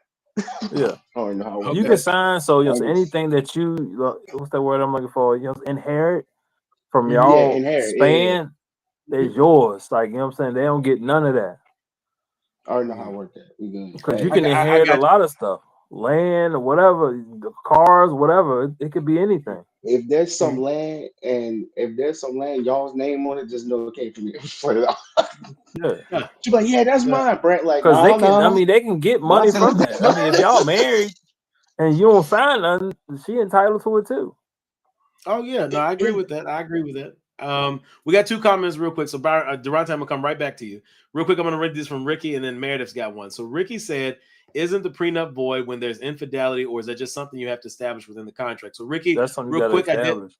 Yeah. I already know how to work You Okay. can that. sign so I so just anything that you what's that word I'm looking for? Inherit from Mhm. yeah, y'all inherit. Yeah, span is yours. Like, you know what I'm saying? They don't get none of that. I already know how to Mhm. work that. We good. Because you Hey, can I inherit a got lot of stuff. Land or whatever, the cars, whatever. It could be anything. if there's you. some Mhm. land and if there's some land, y'all's name on it, just know it came from me. Put it out. Yeah. Yeah. She's like, yeah, that's Yeah. mine, Brent. Like, Because no, no, they can get money that's from that. I mean, if y'all married and you don't sign nothing, she entitled to it too. Oh yeah, no, it, I agree it, with that. I agree with that. We got two comments real quick. So, Durante, I'm gonna come right back to you real quick. I'm gonna read this from Ricky, and then Meredith's got one. So, Ricky said, "Isn't the prenup void when there's infidelity, or is that just something you have to establish within the contract?" So, Ricky, That's something you real got to quick, I did establish.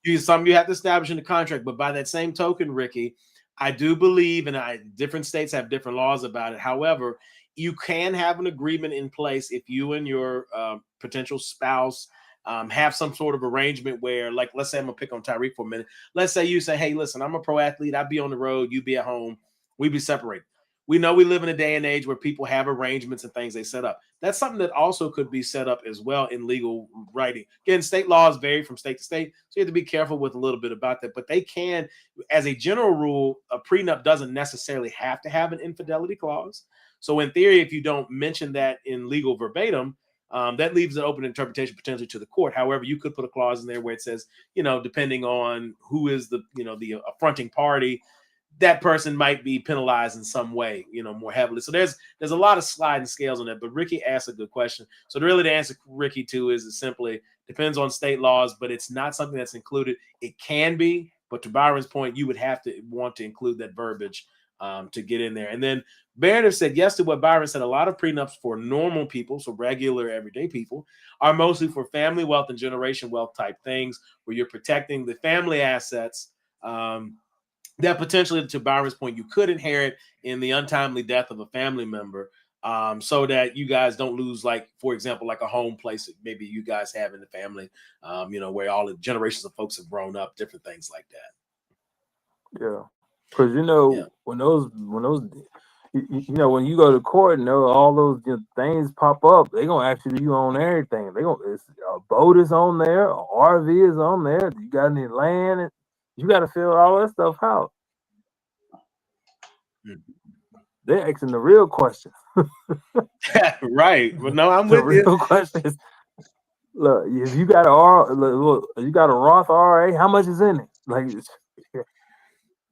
use something you have to establish in the contract, but by that same token, Ricky, I do believe, and different states have different laws about it. However, you can have an agreement in place if you and your potential spouse have some sort of arrangement where, like, let's say I'm gonna pick on Tyreek for a minute. Let's say you say, "Hey, listen, I'm a pro athlete. I'd be on the road. You be at home. We be separated." We know we live in a day and age where people have arrangements and things they set up. That's something that also could be set up as well in legal writing. Again, state laws vary from state to state, so you have to be careful with a little bit about that. But they can, as a general rule, a prenup doesn't necessarily have to have an infidelity clause. So in theory, if you don't mention that in legal verbatim, that leaves an open interpretation potentially to the court. However, you could put a clause in there where it says, depending on who is the affronting party, that person might be penalized in some way, more heavily. So there's a lot of sliding scales on that. But Ricky asked a good question. So really, the answer, Ricky, too, is it simply depends on state laws, but it's not something that's included. It can be, but to Byron's point, you would have to want to include that verbiage to get in there. And then Meredith said yes to what Byron said. A lot of prenups for normal people, so regular everyday people, are mostly for family wealth and generation wealth type things, where you're protecting the family assets. That potentially, to Byron's point, you could inherit in the untimely death of a family member. so that you guys don't lose, like, for example, like a home place that maybe you guys have in the family, where all the generations of folks have grown up, different things like that. Yeah, because Yeah. when those when you go to court and all those things pop up, they gonna ask you on everything. It's, a boat is on there, a RV is on there. You got any land? You got to fill all that stuff out. They're asking the real questions. Right. Well, no, I'm The with you. real question is, look, if you got you got a Roth RA, how much is in it? Like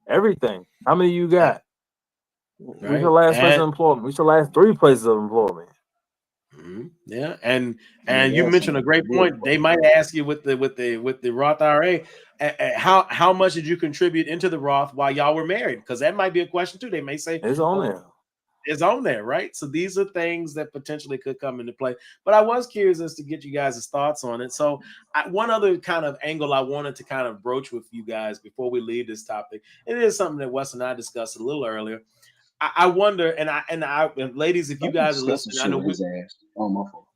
everything. How many you got? We Right. your last place of employment. We your last 3 places of employment. Yeah, and Yeah, you that's mentioned a great point. They might ask you with the Roth IRA, how much did you contribute into the Roth while y'all were married? Because that might be a question too. They may say It's on there. It's on there, right? So these are things that potentially could come into play. But I was curious as to get you guys' thoughts on it. So one other kind of angle I wanted to kind of broach with you guys before we leave this topic, it is something that Wes and I discussed a little earlier. I wonder, and ladies, if you guys are listening, I know his ass. Oh, my fault.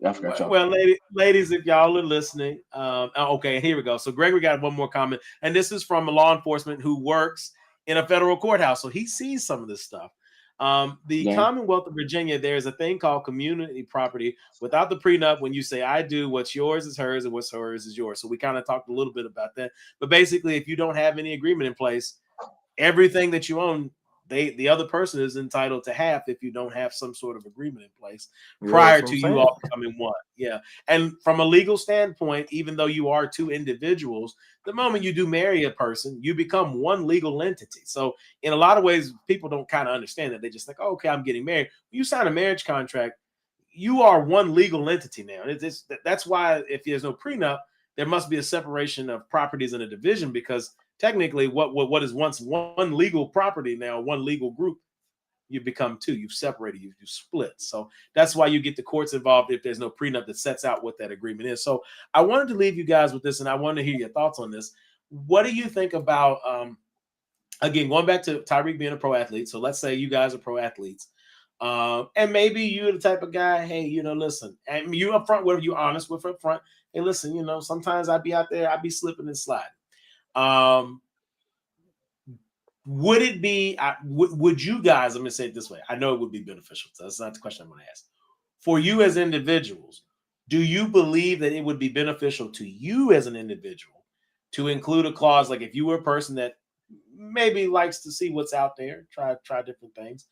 I forgot y'all. well, ladies, if y'all are listening, okay, here we go. So Gregory got one more comment, and this is from a law enforcement who works in a federal courthouse, so he sees some of this stuff. The Commonwealth of Virginia, there's a thing called community property. Without the prenup, when you say I do, what's yours is hers, and what's hers is yours. So we kind of talked a little bit about that. But basically, if you don't have any agreement in place, everything that you own, the other person is entitled to half if you don't have some sort of agreement in place prior to you all becoming one. Yeah. And from a legal standpoint, even though you are 2 individuals, the moment you do marry a person, you become one legal entity. So in a lot of ways, people don't kind of understand that. They just think, oh, okay, I'm getting married. When you sign a marriage contract, you are one legal entity now. That's why if there's no prenup, there must be a separation of properties in a division, because technically what is once one legal property, now one legal group, you become 2. You've separated, you split. So that's why you get the courts involved if there's no prenup that sets out what that agreement is. So I wanted to leave you guys with this, and I want to hear your thoughts on this. What do you think about, again, going back to Tyreek being a pro athlete? So let's say you guys are pro athletes. And maybe you're the type of guy, hey, listen, and you up front, whether you're honest with up front, hey, listen, sometimes I'd be out there, I'd be slipping and sliding. Would it be, would you guys, let me say it this way, I know it would be beneficial, so that's not the question I'm going to ask. For you as individuals, do you believe that it would be beneficial to you as an individual to include a clause, like if you were a person that maybe likes to see what's out there, try different things,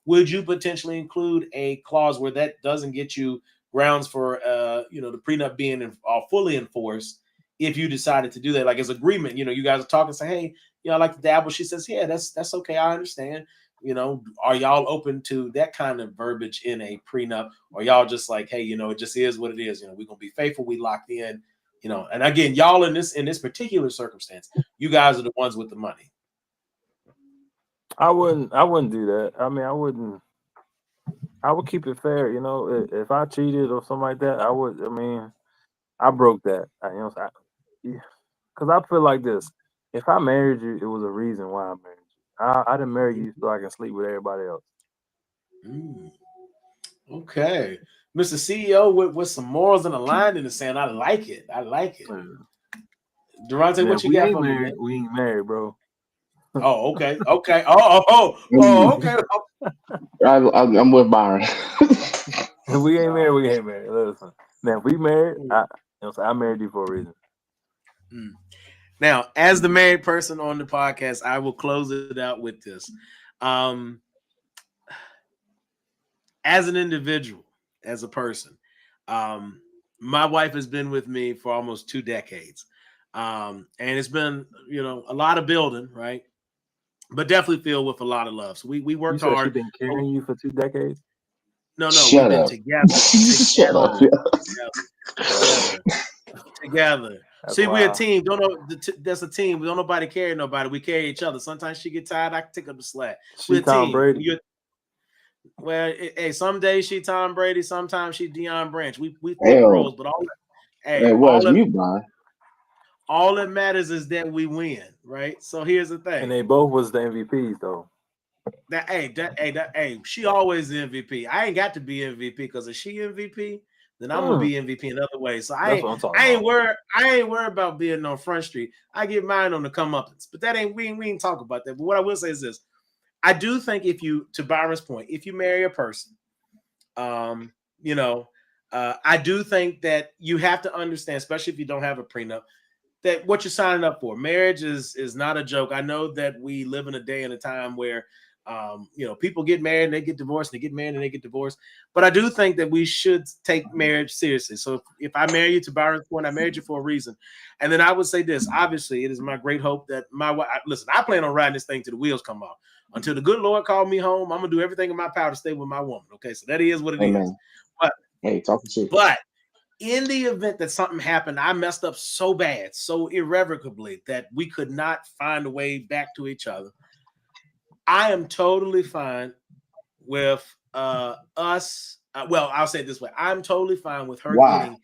would you potentially include a clause where that doesn't get you grounds for the prenup being fully enforced if you decided to do that, like as agreement? You guys are talking, say, hey, I like to dabble. She says, yeah, that's okay, I understand. Are y'all open to that kind of verbiage in a prenup, or y'all just like, hey, it just is what it is, we're gonna be faithful, we locked in, and again, y'all in this particular circumstance, you guys are the ones with the money. I wouldn't do that. I mean, I would keep it fair. If I cheated or something like that, I broke that. Because I feel like this. If I married you, it was a reason why I married you. I didn't marry you so I can sleep with everybody else. Okay. Mr. CEO with some morals and a line in the sand. I like it. Durante, what you got for me, man? We ain't married, bro. Oh, okay. Okay. Okay. I'm with Byron. If we ain't married, we ain't married. Listen. Now, if we married, I married you for a reason. Now, as the married person on the podcast, I will close it out with this. As an individual, as a person, my wife has been with me for almost 2 decades. And it's been, a lot of building, right? But definitely filled with a lot of love. So we worked hard. She's been carrying you for 2 decades? No, we've been together. Shut up. Together. See, we're a team. Don't know. That's a team. We don't nobody carry nobody. We carry each other. Sometimes she get tired, I can take up the slack. We're a Tom team. Brady. Well, hey, some days she Tom Brady, sometimes she Deion Branch. We flip roles, but all that matters is that we win, right? So here's the thing. And they both was the MVPs, though. Hey, she always the MVP. I ain't got to be MVP because if she MVP, then I'm gonna be MVP in other ways. So That's what I'm talking about. I ain't worried about being on Front Street. I get mine on the comeuppance. But that ain't we ain't talk about that. But what I will say is this: I do think to Byron's point, if you marry a person, you know, I do think that you have to understand, especially if you don't have a prenup, that what you're signing up for. Marriage is not a joke. I know that we live in a day and a time where people get married and they get divorced, and they get married and they get divorced. But I do think that we should take marriage seriously. So if I marry you, to Byron's point, I married you for a reason. And then I would say this: obviously, it is my great hope that my wife. Listen, I plan on riding this thing till the wheels come off. Until the good Lord called me home, I'm gonna do everything in my power to stay with my woman. Okay, so that is what it is. But hey, talking shit. But in the event that something happened, I messed up so bad, so irrevocably that we could not find a way back to each other. I am totally fine with us. Well, I'll say it this way: I'm totally fine with her getting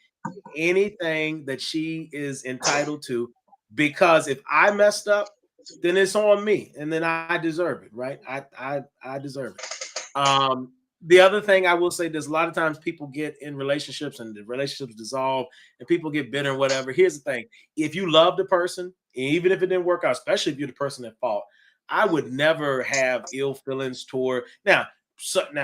anything that she is entitled to, because if I messed up, then it's on me, and then I deserve it, right? I deserve it. The other thing I will say, there's a lot of times people get in relationships and the relationships dissolve and people get bitter and whatever. Here's the thing: if you love the person, even if it didn't work out, especially if you're the person at fault, I would never have ill feelings toward. Now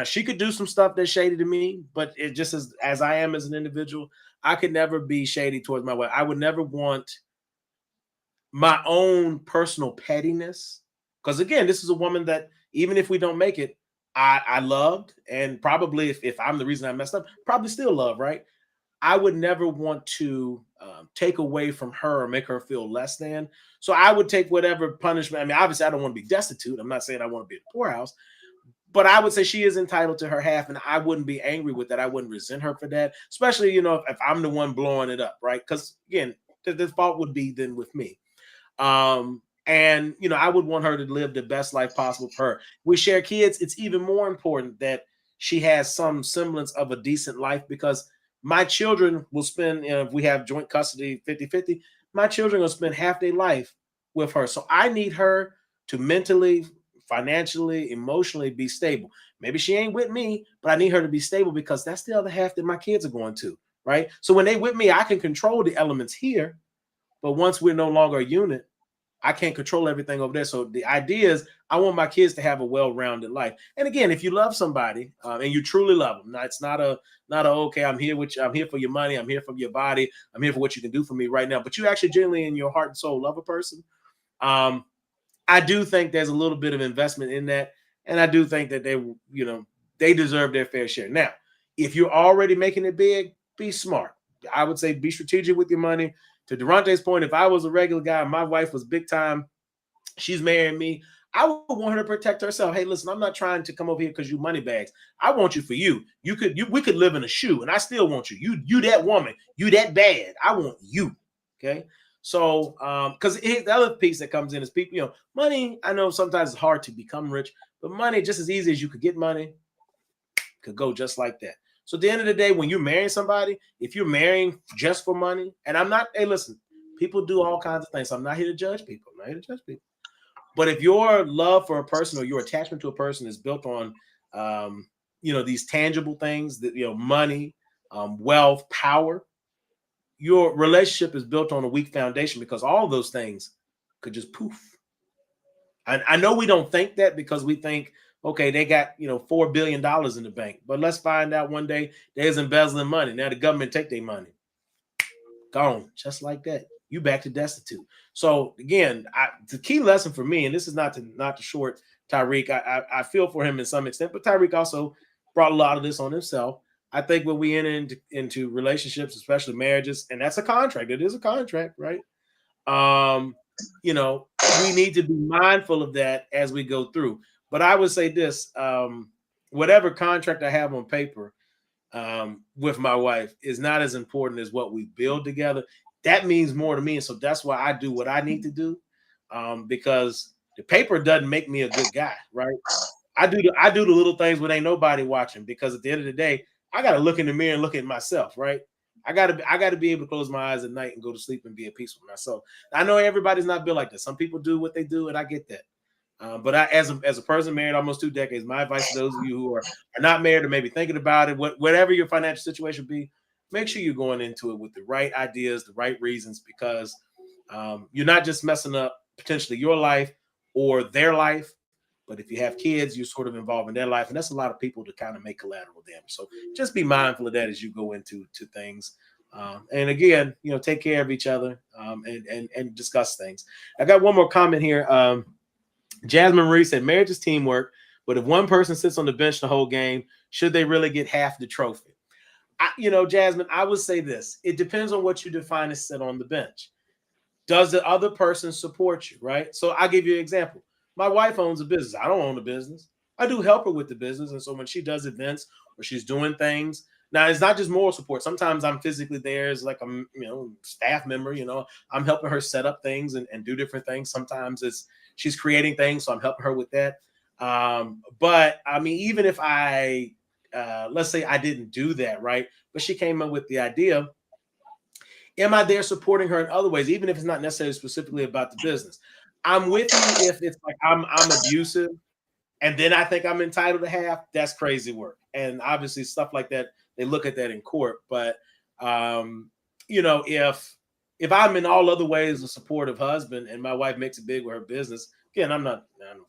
she could do some stuff that's shady to me, but it just as I am as an individual, I could never be shady towards my wife. I would never want my own personal pettiness, because again, this is a woman that even if we don't make it, I loved, and probably if I'm the reason I messed up, probably still love, right? I would never want to take away from her or make her feel less than. So I would take whatever punishment. I mean, obviously, I don't want to be destitute. I'm not saying I want to be in the poorhouse, but I would say she is entitled to her half, and I wouldn't be angry with that. I wouldn't resent her for that, especially if I'm the one blowing it up, right? Because again, the fault would be then with me. And I would want her to live the best life possible for her. We share kids. It's even more important that she has some semblance of a decent life, because my children will spend, if we have joint custody 50-50, my children will spend half their life with her. So I need her to mentally, financially, emotionally be stable. Maybe she ain't with me, but I need her to be stable, because that's the other half that my kids are going to, right? So when they with me, I can control the elements here, but once we're no longer a unit, I can't control everything over there. So the idea is I want my kids to have a well-rounded life. And again, if you love somebody and you truly love them, it's not a okay, I'm here for your money, I'm here for your body, I'm here for what you can do for me right now, but you actually genuinely in your heart and soul love a person. I do think there's a little bit of investment in that, and I do think that they deserve their fair share. Now, if you're already making it big, be smart. I would say be strategic with your money. To Durante's point, if I was a regular guy, my wife was big time, she's marrying me, I would want her to protect herself. Hey, listen, I'm not trying to come over here because you money bags. I want you for you. We could live in a shoe, and I still want you. You that woman, you that bad. I want you. Okay. So, because the other piece that comes in is people, money. I know sometimes it's hard to become rich, but money, just as easy as you could get money, could go just like that. So at the end of the day, when you're marrying somebody, if you're marrying just for money, and hey, listen, people do all kinds of things. So I'm not here to judge people. But if your love for a person or your attachment to a person is built on, these tangible things, that money, wealth, power, your relationship is built on a weak foundation, because all of those things could just poof. I know we don't think that, because we think, okay, they got $4 billion in the bank, but let's find out one day there's embezzling money. Now the government take their money, gone just like that. You back to destitute. So again, the key lesson for me, and this is not to short Tyreek. I feel for him in some extent, but Tyreek also brought a lot of this on himself. I think when we enter into relationships, especially marriages, and that's a contract. It is a contract, right? We need to be mindful of that as we go through. But I would say this: whatever contract I have on paper with my wife is not as important as what we build together. That means more to me, and so that's why I do what I need to do, because the paper doesn't make me a good guy, right? I do the little things when ain't nobody watching, because at the end of the day, I got to look in the mirror and look at myself, right? I got to be able to close my eyes at night and go to sleep and be at peace with myself. I know everybody's not built like this. Some people do what they do, and I get that. But as a person married almost 2 decades, my advice to those of you who are not married or maybe thinking about it, whatever your financial situation be, make sure you're going into it with the right ideas, the right reasons, because you're not just messing up potentially your life or their life, but if you have kids, you're sort of involved in their life, and that's a lot of people to kind of make collateral damage. So just be mindful of that as you go into things. And again, take care of each other and discuss things. I got one more comment here. Jasmine Marie said, marriage is teamwork, but if one person sits on the bench the whole game, should they really get half the trophy? Jasmine, I would say this. It depends on what you define as sit on the bench. Does the other person support you, right? So I'll give you an example. My wife owns a business. I don't own a business. I do help her with the business. And so when she does events or she's doing things, now it's not just moral support. Sometimes I'm physically there as like a staff member, I'm helping her set up things and do different things. Sometimes she's creating things, so I'm helping her with that. But I mean, even if let's say I didn't do that, right? But she came up with the idea. Am I there supporting her in other ways, even if it's not necessarily specifically about the business? I'm with you if it's like I'm abusive and then I think I'm entitled to half. That's crazy work. And obviously stuff like that, they look at that in court. But if I'm in all other ways a supportive husband and my wife makes it big with her business, again, I'm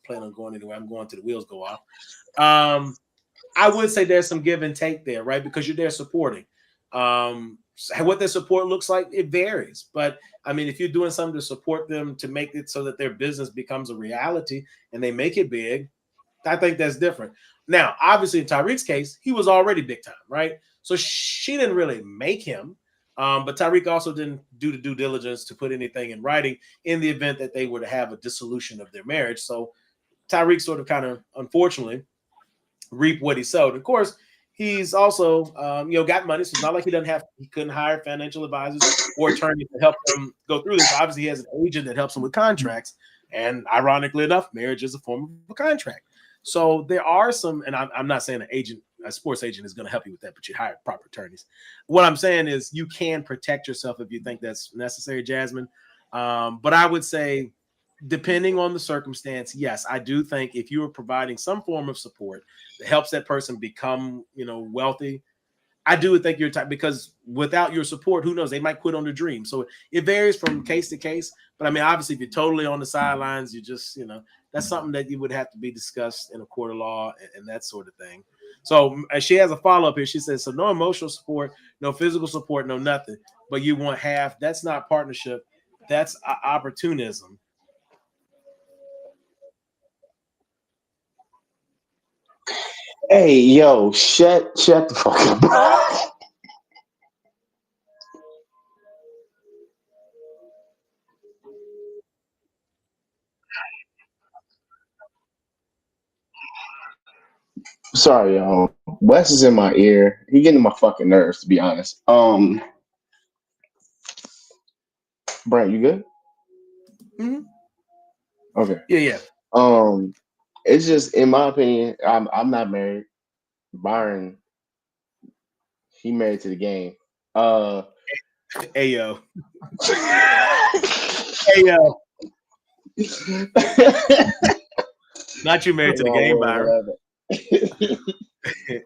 planning on going anywhere. I'm going to the wheels go off. I would say there's some give and take there, right? Because you're there supporting. What their support looks like, it varies. But I mean, if you're doing something to support them to make it so that their business becomes a reality and they make it big, I think that's different. Now, obviously, in Tyreek's case, he was already big time, right? So she didn't really make him. But Tyreek also didn't do the due diligence to put anything in writing in the event that they were to have a dissolution of their marriage. So Tyreek sort of kind of, unfortunately, reap what he sowed. Of course, he's also, got money. So it's not like he couldn't hire financial advisors or attorneys to help him go through this. Obviously, he has an agent that helps him with contracts. And ironically enough, marriage is a form of a contract. So there are some, and I'm not saying a sports agent is going to help you with that, but you hire proper attorneys. What I'm saying is you can protect yourself if you think that's necessary, Jasmine. But I would say, depending on the circumstance, yes, I do think if you are providing some form of support that helps that person become, wealthy, I do think you're because without your support, who knows, they might quit on the dream. So it varies from case to case. But I mean, obviously, if you're totally on the sidelines, you just, that's something that you would have to be discussed in a court of law and that sort of thing. So she has a follow-up here. She says, so no emotional support, no physical support, no nothing, but you want half. That's not partnership. That's opportunism. Hey, yo, shut the fuck up. Sorry, y'all. Wes is in my ear. He getting my fucking nerves, to be honest. Brent, you good? Mm-hmm. Okay. Yeah. It's just, in my opinion, I'm not married. Byron, he married to the game. Hey yo. Hey yo. Not you married to the game, Byron.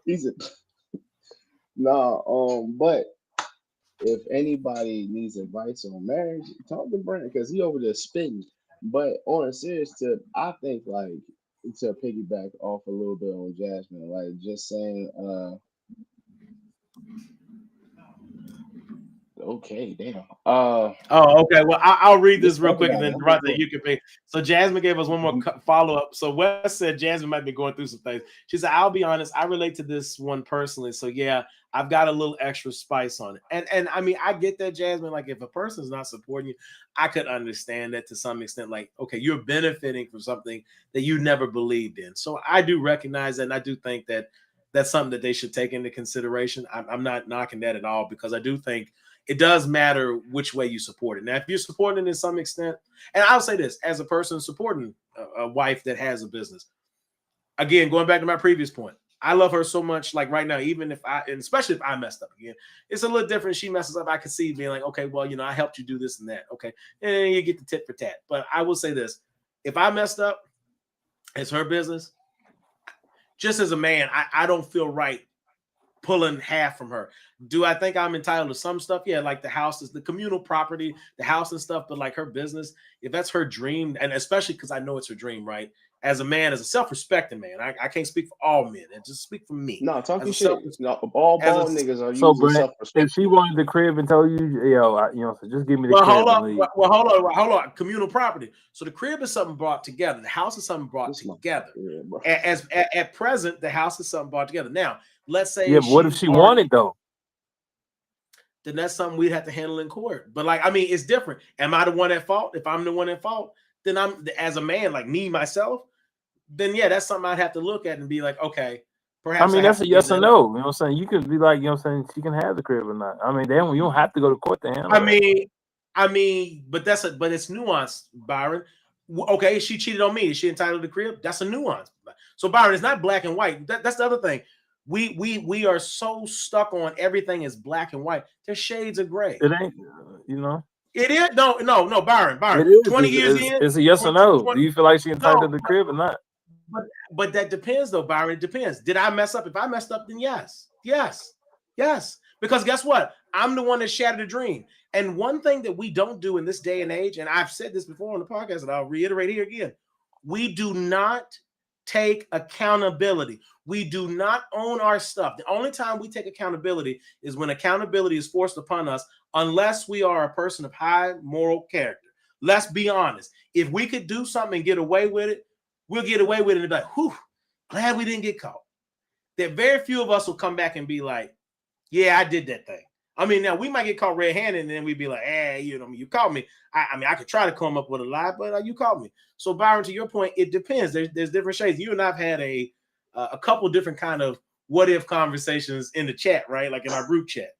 He's but if anybody needs advice on marriage, talk to Brent because he over there spitting. But on a serious tip, I think like to piggyback off a little bit on Jasmine, like just saying, okay, damn. Okay. Well, I'll read this real quick and then Okay, Rhonda, cool. you can pay. So Jasmine gave us one more follow up. So Wes said Jasmine might be going through some things. She said, "I'll be honest, I relate to this one personally. So yeah, I've got a little extra spice on it. And I mean, I get that, Jasmine. Like if a person's not supporting you, I could understand that to some extent. Like, okay, you're benefiting from something that you never believed in. So I do recognize that, and I do think that that's something that they should take into consideration. I'm not knocking that at all because I do think it does matter which way you support it. Now, if you're supporting it to some extent, and I'll say this as a person supporting a wife that has a business, again, going back to my previous point, I love her so much. Like right now, even if and especially if I messed up again, it's a little different. She messes up, I can see being like, okay, well, I helped you do this and that. Okay. And you get the tit for tat. But I will say this, if I messed up, It's her business. Just as a man, I don't feel right pulling half from her. Do I think I'm entitled to some stuff? Yeah, like the house is the communal property, the house and stuff, but like her business, if that's her dream, and especially because I know it's her dream, right? As a man, as a self-respecting man, I can't speak for all men, and just speak for me. No, As talking a shit. self No, all as a bald niggas are So, using Brent, self-respect. if she wanted the crib and told you, yo, so just give me the well, crib hold and on. leave. Well, hold on. Communal property. So the crib is something brought together. The house is something brought together. Yeah, bro. At present, the house is something brought together. Now, let's say Yeah, but what if she wanted though? Then that's something we'd have to handle in court. But like, I mean, it's different. Am I the one at fault? If I'm the one at fault, then I'm as a man, like me myself. Then yeah, that's something I'd have to look at and be like, okay, perhaps. I mean, that's a yes or no. You know what I'm saying? You could be like, you know what I'm saying? She can have the crib or not. I mean, damn, you don't have to go to court to handle that. I mean, but it's nuanced, Byron. Okay, she cheated on me. Is she entitled to the crib? That's a nuance. So Byron, it's not black and white. That's the other thing. We are so stuck on everything is black and white. There's shades of gray. It ain't, you know. It is no, Byron. It is. 20 years in. It's a yes or no. Do you feel like she entitled to the crib or not? But that depends, though, Byron. It depends. Did I mess up? If I messed up, then yes. Because guess what? I'm the one that shattered the dream. And one thing that we don't do in this day and age, and I've said this before on the podcast, and I'll reiterate here again, we do not take accountability. We do not own our stuff. The only time we take accountability is when accountability is forced upon us, unless we are a person of high moral character. Let's be honest. If we could do something and get away with it, we'll get away with it and be like, whew, glad we didn't get caught. That very few of us will come back and be like, yeah, I did that thing. I mean, now we might get caught red-handed and then we'd be like, hey, you caught me. I mean, I could try to come up with a lie, but you caught me. So Byron, to your point, it depends. There's different shades. You and I've had a couple different kind of what if conversations in the chat, right? Like in our group chat.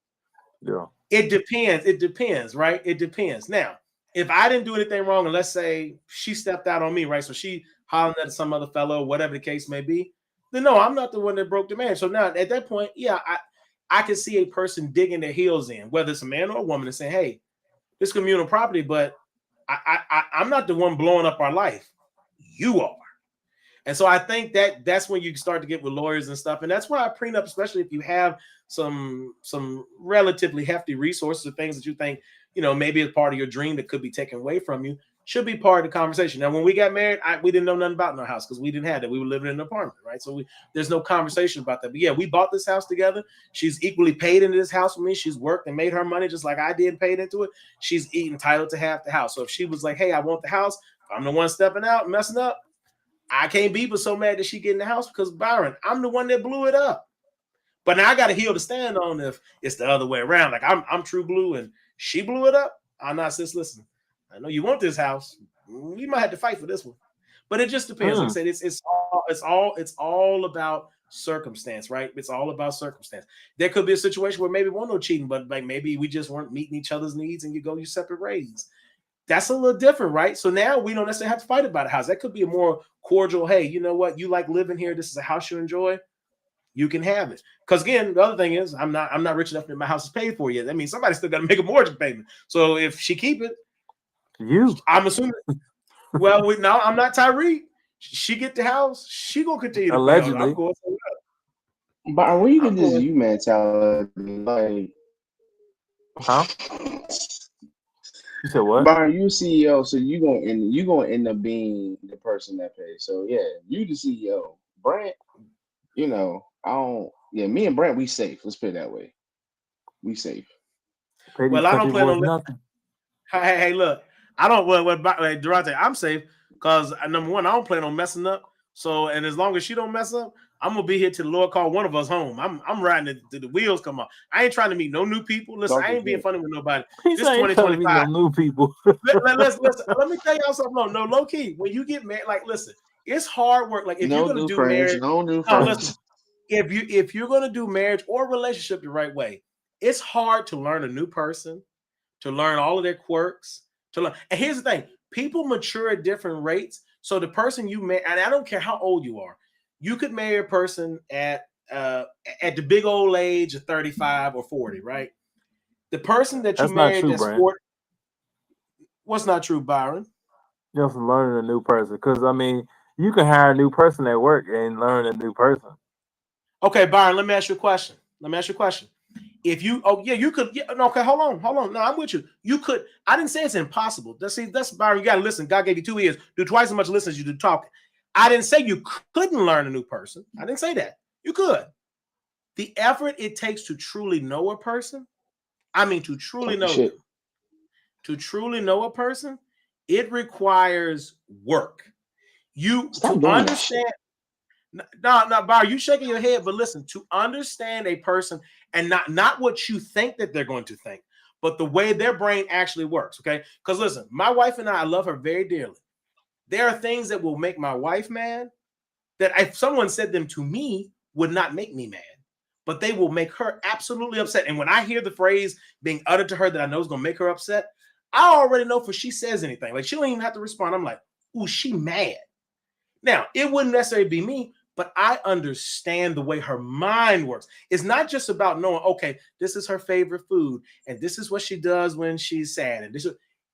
Yeah. It depends, right? It depends. Now, if I didn't do anything wrong, and let's say she stepped out on me, right? So she hollering at some other fellow, whatever the case may be, then no, I'm not the one that broke the marriage. So now at that point, yeah, I can see a person digging their heels in, whether it's a man or a woman, and saying, hey, this communal property, but I'm not the one blowing up our life. You are. And so I think that's when you start to get with lawyers and stuff. And that's why a prenup, especially if you have some relatively hefty resources or things that you think, maybe as part of your dream that could be taken away from you, should be part of the conversation. Now, when we got married, we didn't know nothing about no house because we didn't have that. We were living in an apartment, right? So there's no conversation about that. But yeah, we bought this house together. She's equally paid into this house with me. She's worked and made her money just like I did and paid into it. She's entitled to half the house. So if she was like, hey, I want the house, if I'm the one stepping out, messing up, I can't be but so mad that she get in the house because Byron, I'm the one that blew it up. But now I got a heel to stand on if it's the other way around. Like I'm true blue and she blew it up. I'm not, sis, listen, I know you want this house. We might have to fight for this one. But it just depends. Like I said, it's all about circumstance, right? It's all about circumstance. There could be a situation where maybe one no cheating, but like maybe we just weren't meeting each other's needs and you go your separate ways. That's a little different, right? So now we don't necessarily have to fight about a house. That could be a more cordial, hey, you know what? You like living here. This is a house you enjoy. You can have it. Because again, the other thing is I'm not rich enough that my house is paid for yet. That means somebody's still got to make a mortgage payment. So if she keep it, I'm assuming. Well, no, I'm not Tyree. She get the house. She gonna continue to allegedly. I'm going but where you get this you mentality? Like, huh? You said what? Byron, you CEO, so you gonna end up being the person that pays. So yeah, you the CEO. Brent, I don't. Yeah, me and Brent, we safe. Let's put it that way. We safe. Well, I don't plan on nothing. Hey, look, I don't. Like Durante, I'm safe because number one, I don't plan on messing up. So, and as long as she don't mess up, I'm gonna be here till the Lord call one of us home. I'm riding till the wheels come off. I ain't trying to meet no new people. Listen, I ain't being funny with nobody. This 2025. No new people. let me tell y'all something. No, low key. When you get married, like, listen, it's hard work. Like, if you're gonna do marriage, no new friends. Listen, if you're gonna do marriage or relationship the right way, it's hard to learn a new person, to learn all of their quirks, to learn. And here's the thing: people mature at different rates. So the person you marry, and I don't care how old you are, you could marry a person at the big old age of 35 or 40, right? The person that you married that's 40. What's not true, Byron? Just learning a new person, because I mean, You can hire a new person at work and learn a new person. Okay, Byron, let me ask you a question. If you, oh yeah, you could. Yeah, no, okay, hold on. No, I'm with you. You could. I didn't say it's impossible. That's Byron. You got to listen. God gave you 2 ears. Do twice as much listening as you do talking. I didn't say you couldn't learn a new person. I didn't say that. You could. The effort it takes to truly know a person. I mean, to truly know them. To truly know a person, it requires work. You Stop to doing understand. No, Byron, you shaking your head, but listen, to understand a person and not what you think that they're going to think, but the way their brain actually works. Okay. Because listen, my wife and I love her very dearly. There are things that will make my wife mad that if someone said them to me would not make me mad, but they will make her absolutely upset. And when I hear the phrase being uttered to her that I know is going to make her upset, I already know if she says anything. Like she don't even have to respond. I'm like, ooh, she mad. Now, it wouldn't necessarily be me, but I understand the way her mind works. It's not just about knowing, okay, this is her favorite food, and this is what she does when she's sad. And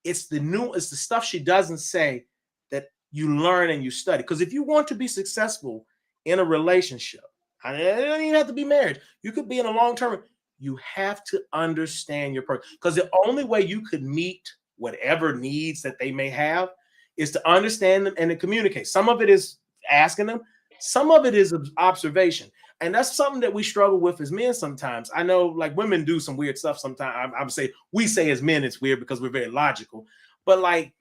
it's the stuff she doesn't say that you learn and you study. Because if you want to be successful in a relationship, it doesn't even have to be marriage. You could be in a long-term, you have to understand your person. Because the only way you could meet whatever needs that they may have is to understand them and to communicate. Some of it is asking them, some of it is observation. And that's something that we struggle with as men sometimes. I know like women do some weird stuff sometimes. I would say we say as men it's weird because we're very logical. But like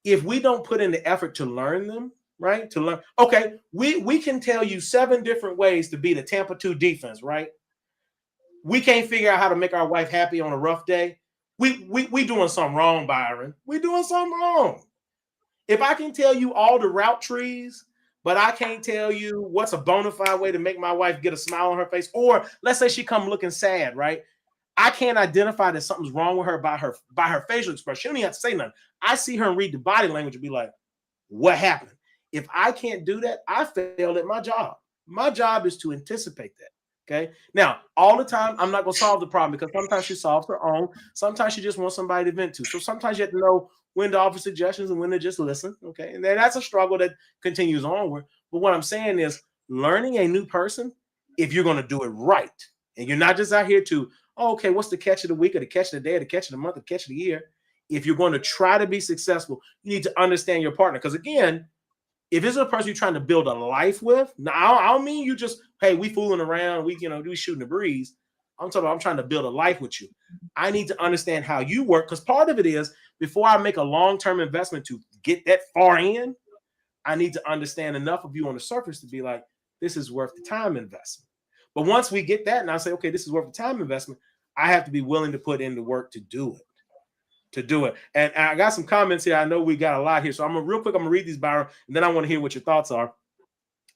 if we don't put in the effort to learn them, right? To learn, okay, we can tell you 7 different ways to beat a Tampa 2 defense, right? We can't figure out how to make our wife happy on a rough day. We doing something wrong, Byron. We doing something wrong. If I can tell you all the route trees, but I can't tell you what's a bona fide way to make my wife get a smile on her face, or let's say she come looking sad, right? I can't identify that something's wrong with her by her facial expression. She don't even have to say nothing. I see her and read the body language and be like, what happened? If I can't do that, I failed at my job. My job is to anticipate that. Okay. Now, all the time, I'm not going to solve the problem because sometimes she solves her own. Sometimes she just wants somebody to vent to. So sometimes you have to know when to offer suggestions and when to just listen. Okay. And then that's a struggle that continues onward. But what I'm saying is learning a new person, if you're going to do it right, and you're not just out here to, oh, okay, what's the catch of the week or the catch of the day or the catch of the month or the catch of the year? If you're going to try to be successful, you need to understand your partner. Because again, if it's a person you're trying to build a life with, now I don't mean you just, hey, we fooling around, we shooting the breeze. I'm talking about I'm trying to build a life with you. I need to understand how you work because part of it is before I make a long-term investment to get that far in, I need to understand enough of you on the surface to be like, this is worth the time investment. But once we get that and I say, okay, this is worth the time investment, I have to be willing to put in the work to do it. And I got some comments here. I know we got a lot here. So I'm going to read these, Byron, and then I want to hear what your thoughts are.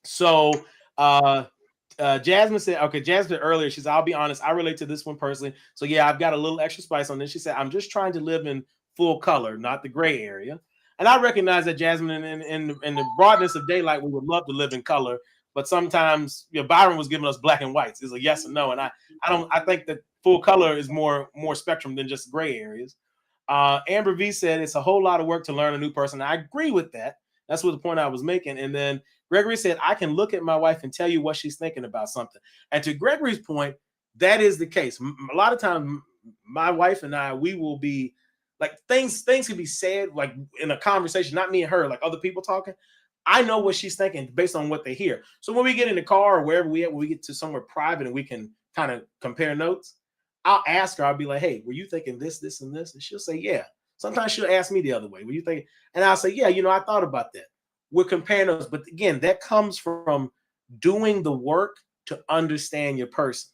So Jasmine said, okay, Jasmine earlier, she said, I'll be honest, I relate to this one personally. So yeah, I've got a little extra spice on this. She said, I'm just trying to live in full color, not the gray area. And I recognize that, Jasmine, in the broadness of daylight, we would love to live in color. But sometimes, Byron was giving us black and whites. It's a yes or no. And I think that full color is more spectrum than just gray areas. Amber V said it's a whole lot of work to learn a new person. I agree with that. That's what the point I was making. And then Gregory said, I can look at my wife and tell you what she's thinking about something. And to Gregory's point, that is the case. A lot of times, my wife and I, we will be like things can be said like in a conversation, not me and her, like other people talking. I know what she's thinking based on what they hear. So when we get in the car or wherever when we get to somewhere private and we can kind of compare notes, I'll ask her, I'll be like, hey, were you thinking this, this, and this? And she'll say, yeah. Sometimes she'll ask me the other way. Were you thinking? And I'll say, yeah, I thought about that. We're comparing those. But again, that comes from doing the work to understand your person.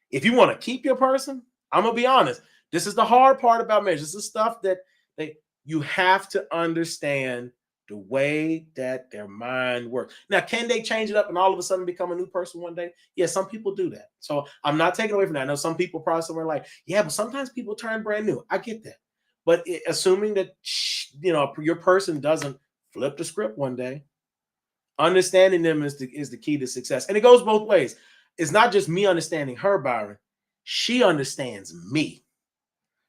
If you want to keep your person, I'm going to be honest. This is the hard part about marriage. This is stuff that you have to understand the way that their mind works. Now, can they change it up and all of a sudden become a new person one day? Yeah, some people do that. So I'm not taking away from that. I know some people probably somewhere like, yeah, but sometimes people turn brand new. I get that. But assuming that, your person doesn't flip the script one day, understanding them is the key to success. And it goes both ways. It's not just me understanding her, Byron. She understands me.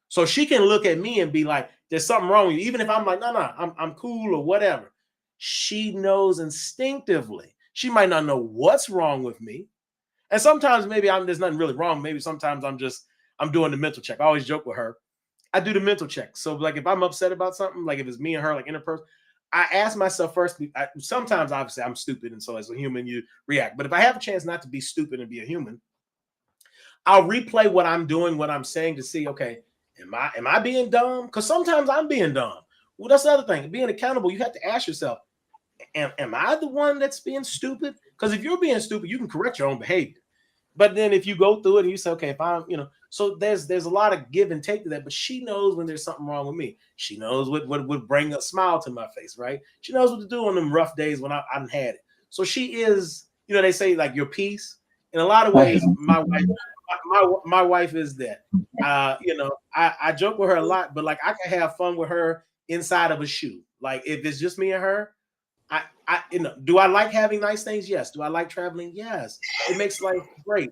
So she can look at me and be like, there's something wrong with you. Even if I'm like, no, I'm cool or whatever. she knows instinctively. She might not know what's wrong with me. And sometimes maybe there's nothing really wrong. Maybe sometimes I'm doing the mental check. I always joke with her. I do the mental check. So like if I'm upset about something, like if it's me and her, like interpersonal, I ask myself first. Sometimes obviously I'm stupid, and so as a human you react. But if I have a chance not to be stupid and be a human, I'll replay what I'm doing, what I'm saying to see, okay, am I being dumb? Because sometimes I'm being dumb. Well, that's the other thing. Being accountable, you have to ask yourself, am I the one that's being stupid? Because if you're being stupid, you can correct your own behavior. But then if you go through it and you say, okay, if I'm, so there's a lot of give and take to that. But she knows when there's something wrong with me. She knows what would bring a smile to my face, right? She knows what to do on them rough days when I hadn't had it. So she is, they say like your peace. In a lot of ways, my wife is that. I joke with her a lot, but like I can have fun with her inside of a shoe. Like if it's just me and her, do I like having nice things? Yes. Do I like traveling? Yes. It makes life great.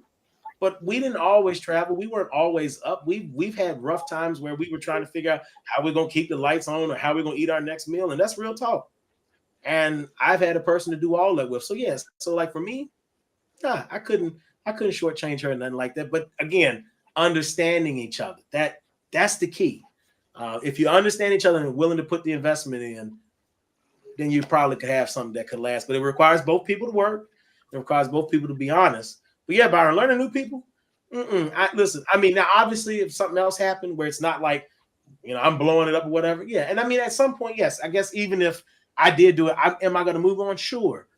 But we didn't always travel. We weren't always up. We've had rough times where we were trying to figure out how we're gonna keep the lights on or how we're gonna eat our next meal, and that's real talk. And I've had a person to do all that with. So yes. So like for me, I couldn't shortchange her or nothing like that. But again, understanding each other, that's the key. If you understand each other and are willing to put the investment in, then you probably could have something that could last. But it requires both people to work. It requires both people to be honest. But yeah, Byron, learning new people. Listen, I mean, now obviously, if something else happened where it's not like, I'm blowing it up or whatever. Yeah, and I mean, at some point, yes, I guess even if I did do it, am I going to move on? Sure.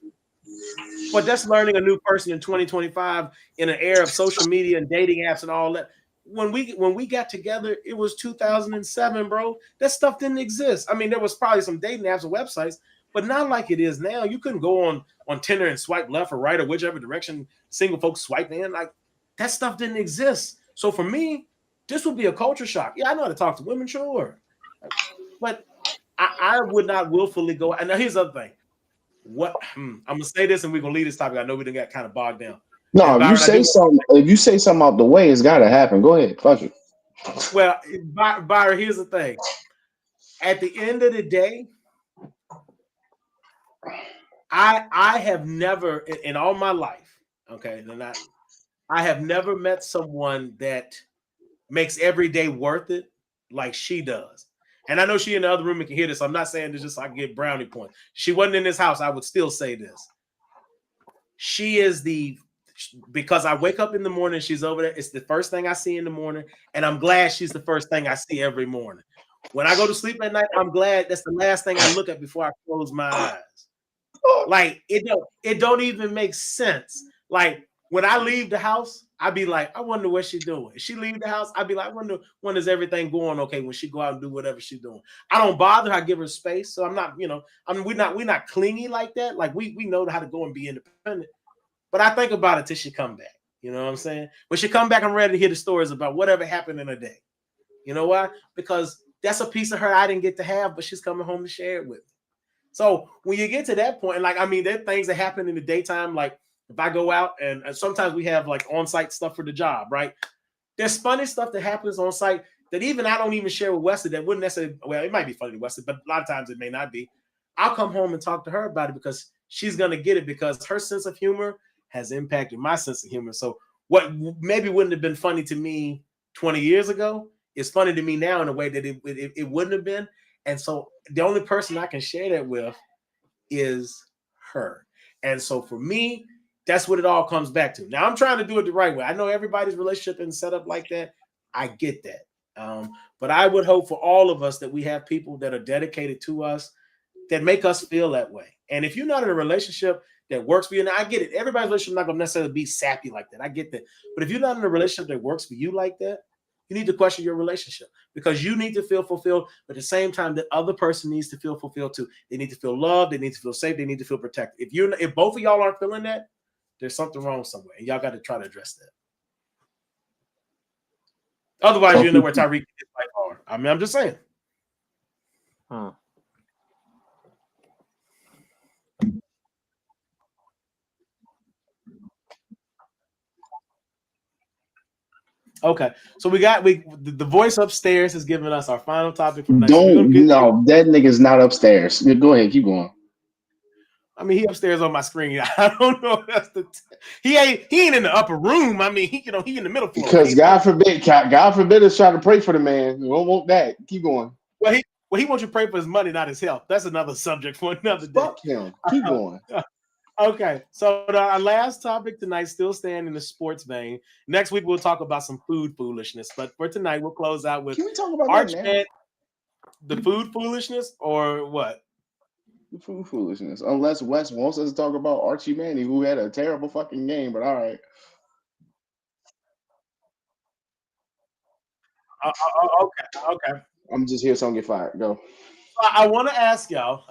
But that's learning a new person in 2025 in an era of social media and dating apps and all that. When we got together, it was 2007, bro. That stuff didn't exist. I mean, there was probably some dating apps and websites, but not like it is now. You couldn't go on Tinder and swipe left or right or whichever direction single folks swipe in. Like that stuff didn't exist. So for me, this would be a culture shock. Yeah, I know how to talk to women, sure, but I would not willfully go. And now here's the other thing. I'm gonna say this, and we're gonna leave this topic. I know we didn't get kind of bogged down. No, if you say something out the way, it's gotta happen. Go ahead, fuck it. Well, Byron, here's the thing. At the end of the day, I have never in all my life, okay, I have never met someone that makes every day worth it like she does. And I know she in the other room and can hear this. So I'm not saying this just so I can get brownie points. She wasn't in this house. I would still say this. She is because I wake up in the morning, she's over there. It's the first thing I see in the morning. And I'm glad she's the first thing I see every morning. When I go to sleep at night, I'm glad that's the last thing I look at before I close my eyes. Like it don't even make sense. Like when I leave the house, I'd be like, I wonder what she's doing. If she leave the house, I'd be like, I wonder when is everything going okay when she go out and do whatever she's doing. I don't bother her, I give her space. So I'm not, we're not clingy like that. Like we know how to go and be independent. But I think about it till she come back. You know what I'm saying? When she come back, I'm ready to hear the stories about whatever happened in a day. You know why? Because that's a piece of her I didn't get to have, but she's coming home to share it with me. So when you get to that point, like, I mean, there are things that happen in the daytime. Like if I go out and sometimes we have like on-site stuff for the job, right? There's funny stuff that happens on site that even I don't even share with Wesley that wouldn't necessarily, well, it might be funny to Wesley, but a lot of times it may not be. I'll come home and talk to her about it because she's going to get it because her sense of humor has impacted my sense of humor. So what maybe wouldn't have been funny to me 20 years ago is funny to me now in a way that it wouldn't have been. And so the only person I can share that with is her. And so for me, that's what it all comes back to. Now I'm trying to do it the right way. I know everybody's relationship isn't set up like that. I get that. But I would hope for all of us that we have people that are dedicated to us that make us feel that way. And if you're not in a relationship that works for you, and I get it, everybody's relationship is not going to necessarily be sappy like that. I get that. But if you're not in a relationship that works for you like that, you need to question your relationship because you need to feel fulfilled, but at the same time, the other person needs to feel fulfilled too. They need to feel loved. They need to feel safe. They need to feel protected. If both of y'all aren't feeling that, there's something wrong somewhere, and y'all got to try to address that. Otherwise, you know where Tyreek is like hard. I mean, I'm just saying. Okay, so the voice upstairs is giving us our final topic for tonight. No, that nigga's not upstairs. Go ahead, keep going. I mean, he upstairs on my screen. I don't know if that's he ain't in the upper room. I mean, he in the middle floor. Because God forbid us try to pray for the man. We won't want that. Keep going. Well, he wants you to pray for his money, not his health. That's another subject for another day. Fuck him. Keep going. Okay, so our last topic tonight, still staying in the sports vein. Next week we'll talk about some food foolishness, but for tonight we'll close out with Can we talk about Archman, the food foolishness, or what? The food foolishness. Unless Wes wants us to talk about Archie Manning, who had a terrible fucking game, but all right. Okay. I'm just here so I don't get fired. Go. I want to ask y'all.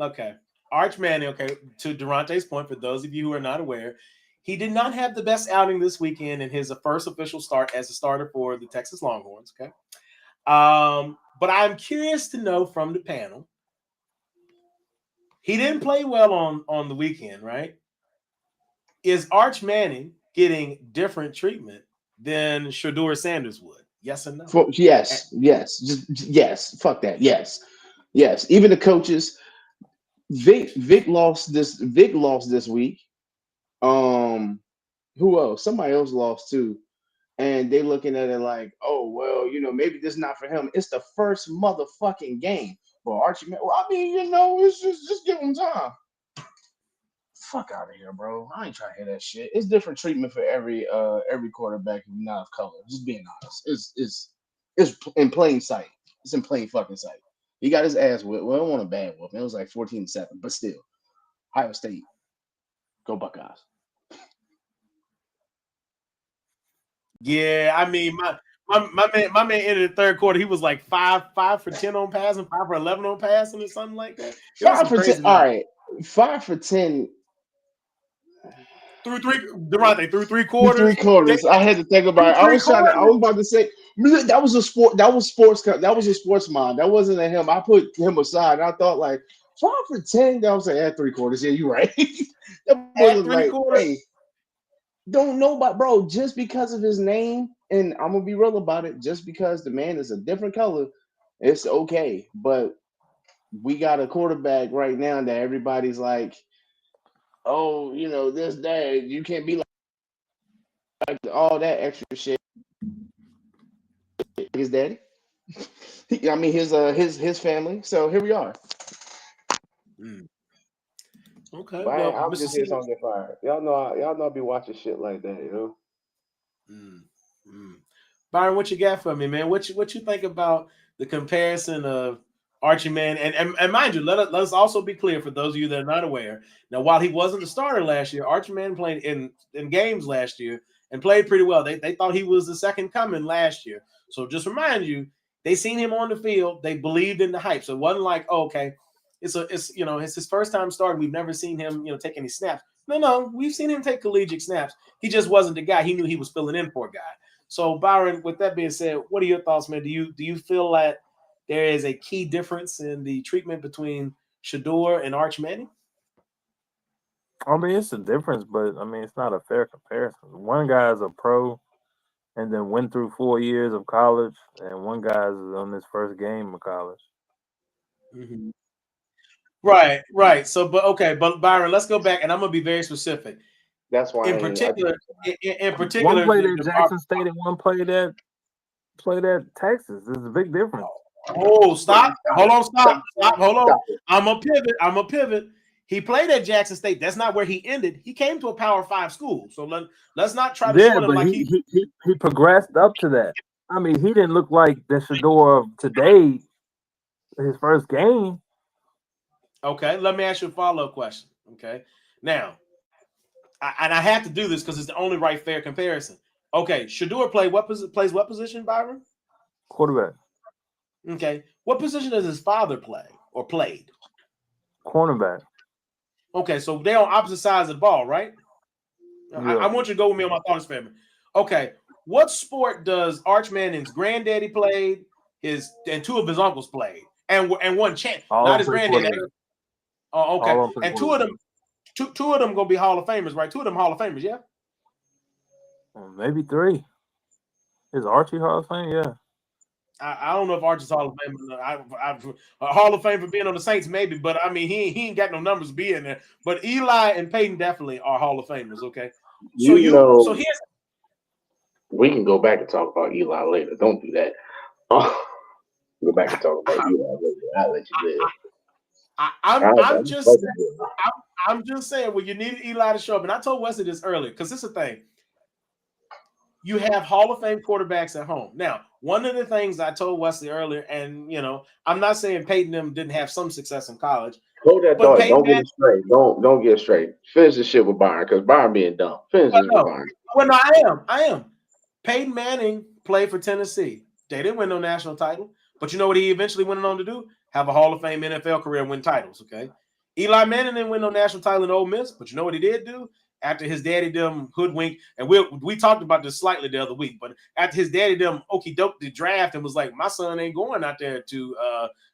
Okay, Arch Manning. Okay, to Durante's point, for those of you who are not aware, he did not have the best outing this weekend in his first official start as a starter for the Texas Longhorns. Okay, but I'm curious to know from the panel. He didn't play well on the weekend, right? Is Arch Manning getting different treatment than Shedeur Sanders would? Yes or no? Yes. Fuck that. Yes. Even the coaches. Vic lost this week. Who else? Somebody else lost too. And they looking at it like, oh well, maybe this is not for him. It's the first motherfucking game for Archie. Well, I mean, it's just give him time. Fuck out of here, bro. I ain't trying to hear that shit. It's different treatment for every quarterback who's not of color. Just being honest. It's in plain sight. It's in plain fucking sight. He got his ass whipped. Well, it wasn't a bad whoop. It was like 14-7, but still. Ohio State. Go Buckeyes. Yeah, I mean, my man ended the third quarter. He was like 5 for 10 on passing, 5 for 11 on passing, or something like that. 5 for 10. All right, 5 for 10. Durante threw 3 quarters. 3 quarters. I had to think about it. I was about to say that was a sport. That was sports. That was a sports mind. That wasn't a him. I put him aside. I thought like 5 for 10. That was like 3 quarters. Yeah, you're right. That wasn't like, hey, don't know about bro. Just because of his name, and I'm gonna be real about it. Just because the man is a different color, it's okay. But we got a quarterback right now that everybody's like, oh, this, that. You can't be like all that extra shit. His daddy. His family. So here we are. Okay. But well, I'm just here so I don't get fired. Y'all know I be watching shit like that, Byron, what you got for me, man? What you think about the comparison of Archie Manning and mind you, let us also be clear for those of you that are not aware. Now, while he wasn't the starter last year, Archie Manning played in games last year and played pretty well. They thought he was the second coming last year. So just remind you, they seen him on the field. They believed in the hype. So it wasn't like, oh, okay, it's his first time starting. We've never seen him, take any snaps. No, we've seen him take collegiate snaps. He just wasn't the guy. He knew he was filling in for a guy. So Byron, with that being said, what are your thoughts, man? Do you feel that there is a key difference in the treatment between Shedeur and Arch Manning? I mean, it's a difference, but I mean, it's not a fair comparison. One guy is a pro and then went through 4 years of college, and one guy is on his first game of college. Mm-hmm. Right. So, but Byron, let's go back, and I'm gonna be very specific. That's why. In particular, one played at Jackson State and one played at Texas. There's a big difference. Oh, stop! Hold on, stop! Hold on. I'm a pivot. He played at Jackson State. That's not where he ended. He came to a Power 5 school. So let's not try to show him like he progressed up to that. I mean, he didn't look like the Shedeur of today. His first game. Okay, let me ask you a follow-up question. Okay, now, I have to do this because it's the only right fair comparison. Okay, Shedeur plays what position, Byron? Quarterback. Okay, what position does his father play or played? Cornerback. Okay, so they're on opposite sides of the ball, right? Yeah. I want you to go with me on my thoughts, family. Okay, what sport does Arch Manning's granddaddy played? And 2 of his uncles played, and one champ. Not his granddaddy. Oh, okay. And 2 of them gonna be Hall of Famers, right? 2 of them Hall of Famers, yeah. Maybe 3. Is Archie Hall of Fame? Yeah. I don't know if Archer's Hall of Fame. A Hall of Fame for being on the Saints, maybe, but I mean, he ain't got no numbers being there. But Eli and Peyton definitely are Hall of Famers. Okay, so You know, here's we can go back and talk about Eli later. Don't do that. Go back and talk about Eli later. I'll let you live. I'm I'm just fucking with you. I'm just saying, well, you needed Eli to show up, and I told Wesley this earlier because this is the thing. You have Hall of Fame quarterbacks at home. Now, one of the things I told Wesley earlier, and I'm not saying Peyton them didn't have some success in college, Hold that but thought. Peyton Don't get Manning. it straight. Don't get it straight. Finish this shit with Byron because Byron being dumb. Finish this with No, Byron. well, no, I am. Peyton Manning played for Tennessee. They didn't win no national title, but you know what he eventually went on to do? Have a Hall of Fame NFL career and win titles. Okay, Eli Manning didn't win no national title in Ole Miss, but you know what he did do? After his daddy them hoodwink, and we talked about this slightly the other week, but after his daddy them okey doke the draft and was like, my son ain't going out there to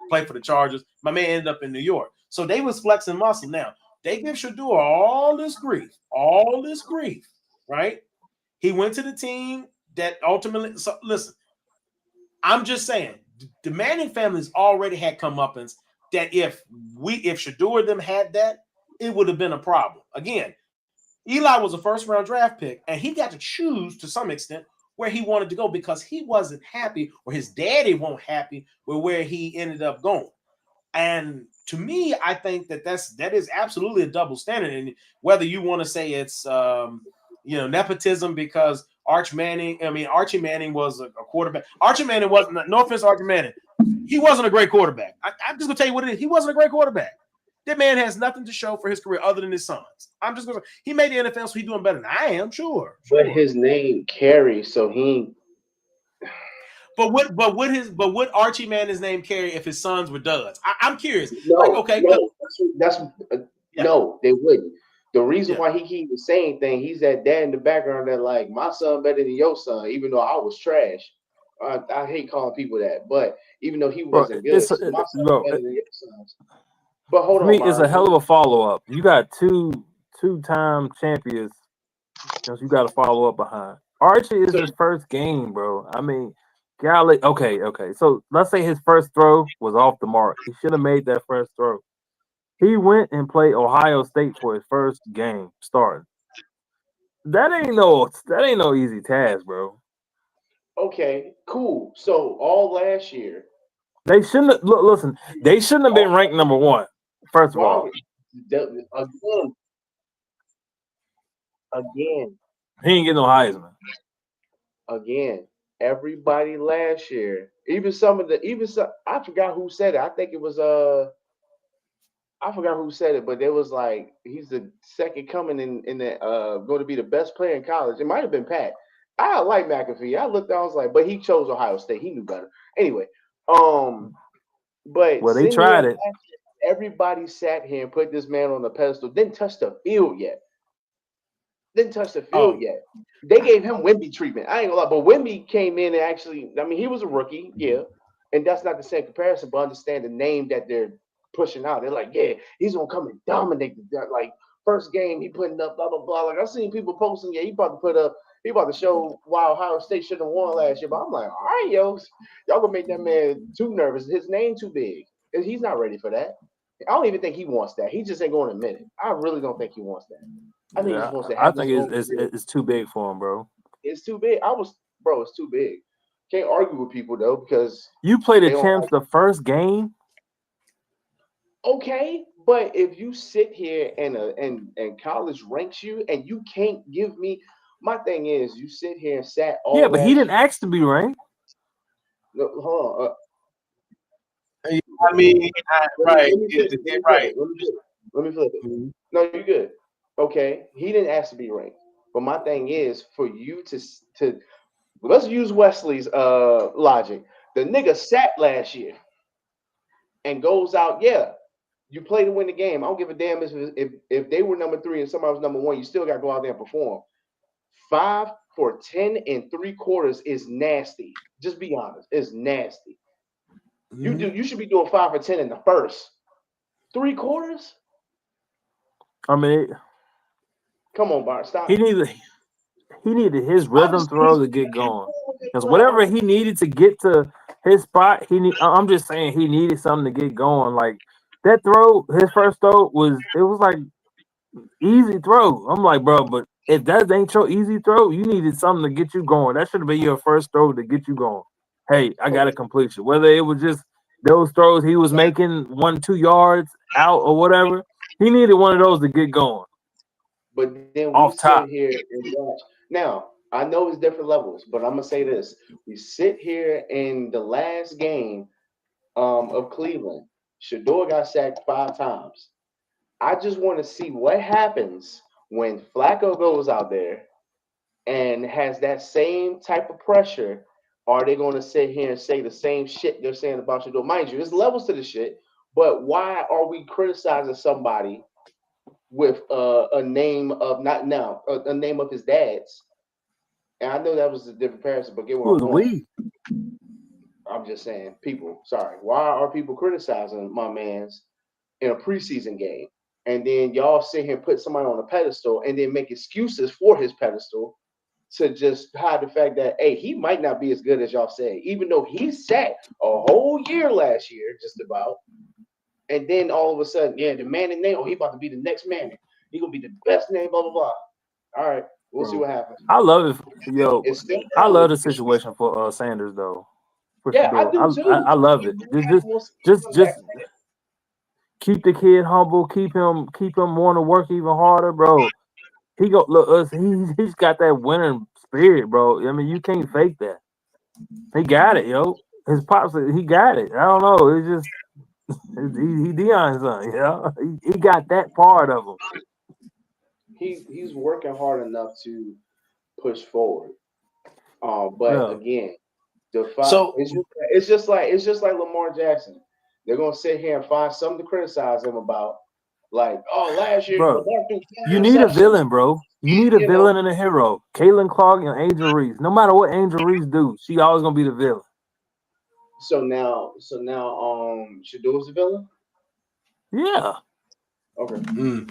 play for the Chargers. My man ended up in New York, so they was flexing muscle. Now they give Shador all this grief, right? He went to the team that ultimately. So listen, I'm just saying the Manning family's already had comeuppance that if Shador them had that, it would have been a problem. Again, Eli was a first round draft pick, and he got to choose to some extent where he wanted to go because he wasn't happy, or his daddy wasn't happy with where he ended up going. And to me, I think that is absolutely a double standard. And whether you want to say it's nepotism because Archie Manning was a quarterback. Archie Manning wasn't. No offense, Archie Manning. He wasn't a great quarterback. I'm just gonna tell you what it is. He wasn't a great quarterback. That man has nothing to show for his career other than his sons. I'm just gonna. He made the NFL, so he's doing better than I am. Sure. But his name carries, so he. But would Archie Manning's name carry if his sons were duds? I'm curious. Like, No, okay, that's yeah, no, they wouldn't. The reason yeah. why he keep the same thing, he's that dad in the background that like my son better than your son, even though I was trash. I hate calling people that, but even though he Bro, wasn't good, so my son bro. better than your sons. But hold To on, me, it's a Byron. hell of a follow up. You got two-time champions. You got to follow up behind. Archie is So his first game, bro. I mean, golly. Okay. So let's say his first throw was off the mark. He should have made that first throw. He went and played Ohio State for his first game starting. That ain't no easy task, bro. okay, cool. So all last year, They shouldn't have, listen. They shouldn't have been all, ranked number one. First of all, wrong again, he ain't getting no Heisman. again, everybody last year, even some, I forgot who said it. I think it was I forgot who said it, but there was like he's the second coming in the going to be the best player in college. It might have been Pat. I like McAfee. I looked, I was like, but he chose Ohio State. He knew better. Anyway, but Well, they sitting here tried it. last year, everybody sat here and put this man on the pedestal. Didn't touch the field yet. Didn't touch the field Oh, yet. They gave him Wimby treatment. I ain't gonna lie, but Wimby came in and actually, I mean, he was a rookie, yeah, and that's not the same comparison. But understand the name that they're pushing out. They're like, yeah, he's gonna come and dominate like first game he putting up blah blah blah. Like I've seen people posting, yeah, he about to show why Ohio State should have won last year. But I'm like, all right, yo, y'all gonna make that man too nervous. His name too big, and he's not ready for that. I don't even think he wants that. He just ain't going to admit it. I really don't think he wants that. I think he Yeah, just wants to I have his think own career. it's too big for him, bro. It's too big. Bro, it's too big. Can't argue with people though because You play the they don't champs the first game. okay. But if you sit here and college ranks you and you can't give me my thing is you sit here and sat Yeah, all but he last didn't year. ask to be ranked. No, hold on. I mean, right, Let me flip it. Let me flip right. it. Let me flip it. Mhm. No, you're good. Okay, he didn't ask to be ranked. But my thing is for you to let's use Wesley's logic. The nigga sat last year and goes out. Yeah, you play to win the game. I don't give a damn if they were number three and somebody was number one. You still got to go out there and perform. 5 for 10 and 3/4 is nasty. Just be honest, it's nasty. Mhm. You should be doing 5 for 10 in the first 3/4. I mean, Come on, Bart, he stop. needed his I rhythm just throw to get you going. going with that Because throw. whatever he needed to get to his spot. I'm just saying he needed something to get going. Like that throw, his first throw was like easy throw. I'm like, bro, but if that ain't your easy throw, you needed something to get you going. That should have been your first throw to get you going. Hey, I got a completion. Whether it was just those throws he was making 1-2 yards out or whatever, he needed one of those to get going. But then we Off sit top. here and watch. Now, I know it's different levels, but I'm gonna say this: we sit here in the last game of Cleveland. Shador got sacked 5 times. I just want to see what happens when Flacco goes out there and has that same type of pressure. Are they going to sit here and say the same shit they're saying about Shador? Mind you, there's levels to the shit, but why are we criticizing somebody with a name of not now a name of his dad's? And I know that was a different comparison, but get where Who I'm was going. we? I'm just saying, people. Sorry, why are people criticizing my man's in a preseason game? And then y'all sit here and put somebody on a pedestal, and then make excuses for his pedestal to just hide the fact that hey, he might not be as good as y'all say, even though he sat a whole year last year, just about. And then all of a sudden, yeah, the Manning name, oh, he about to be the next Manning. He gonna be the best name, blah blah blah. All right, we'll see Bro, what happens. I love it, yo. It's still I love early. the situation for Sanders though, for Yeah, I Shador. do I too. love it. Just keep the kid humble. Keep him wanting to work even harder, bro. He go look us. He's got that winning spirit, bro. I mean, you can't fake that. He got it, yo. His pops, he got it. I don't know. It's just he Dion's son, you know. He got that part of him. He's working hard enough to push forward. But Yeah, again, the fight So it's just like Lamar Jackson. They're gonna sit here and find something to criticize him about. Like, oh, last year bro. Lamar threw You 4 need a interceptions. villain, bro. You need a You know. villain and a hero. Caitlin Clark and Angel Reese. No matter what Angel Reese do, she always gonna be the villain. So now, Shador's the villain. Yeah. Okay.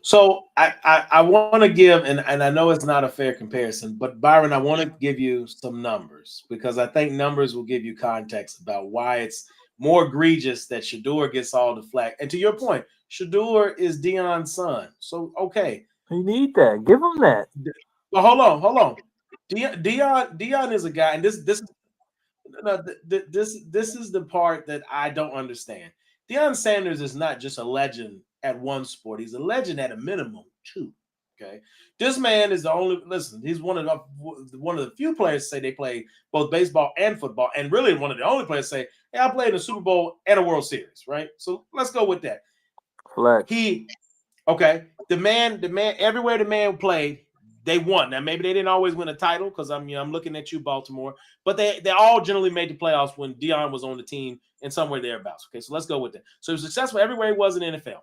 so I want to give, and I know it's not a fair comparison, but Byron, I want to give you some numbers because I think numbers will give you context about why it's more egregious that Shador gets all the flack. And to your point, Shador is Dion's son. So okay. You need that. Give him that. But hold on. Dion is a guy, and this no, this is the part that I don't understand. Deion Sanders is not just a legend at one sport; he's a legend at a minimum two. Okay, this man is the only. Listen, he's one of the few players to say they play both baseball and football, and really one of the only players to say, "Hey, I played in a Super Bowl and a World Series." Right. So let's go with that. Flex. He Okay. The man, everywhere the man played, they won. Now maybe they didn't always win a title because I'm looking at you, Baltimore, but they all generally made the playoffs when Dion was on the team and somewhere thereabouts. Okay, so let's go with that. So he was successful everywhere he was in the NFL.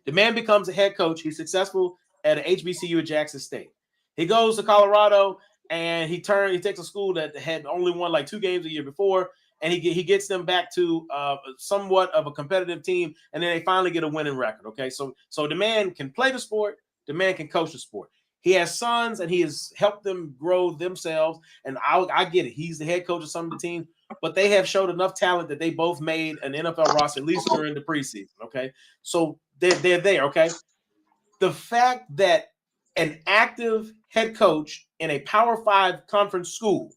The man becomes a head coach. He's successful at an HBCU at Jackson State. He goes to Colorado and he takes a school that had only won like 2 games a year before, and he gets them back to somewhat of a competitive team, and then they finally get a winning record. Okay, so the man can play the sport, the man can coach the sport. He has sons, and he has helped them grow themselves. And I get it. He's the head coach of some of the teams, but they have showed enough talent that they both made an NFL roster at least during the preseason. Okay, so they're there. Okay, the fact that an active head coach in a Power 5 conference school,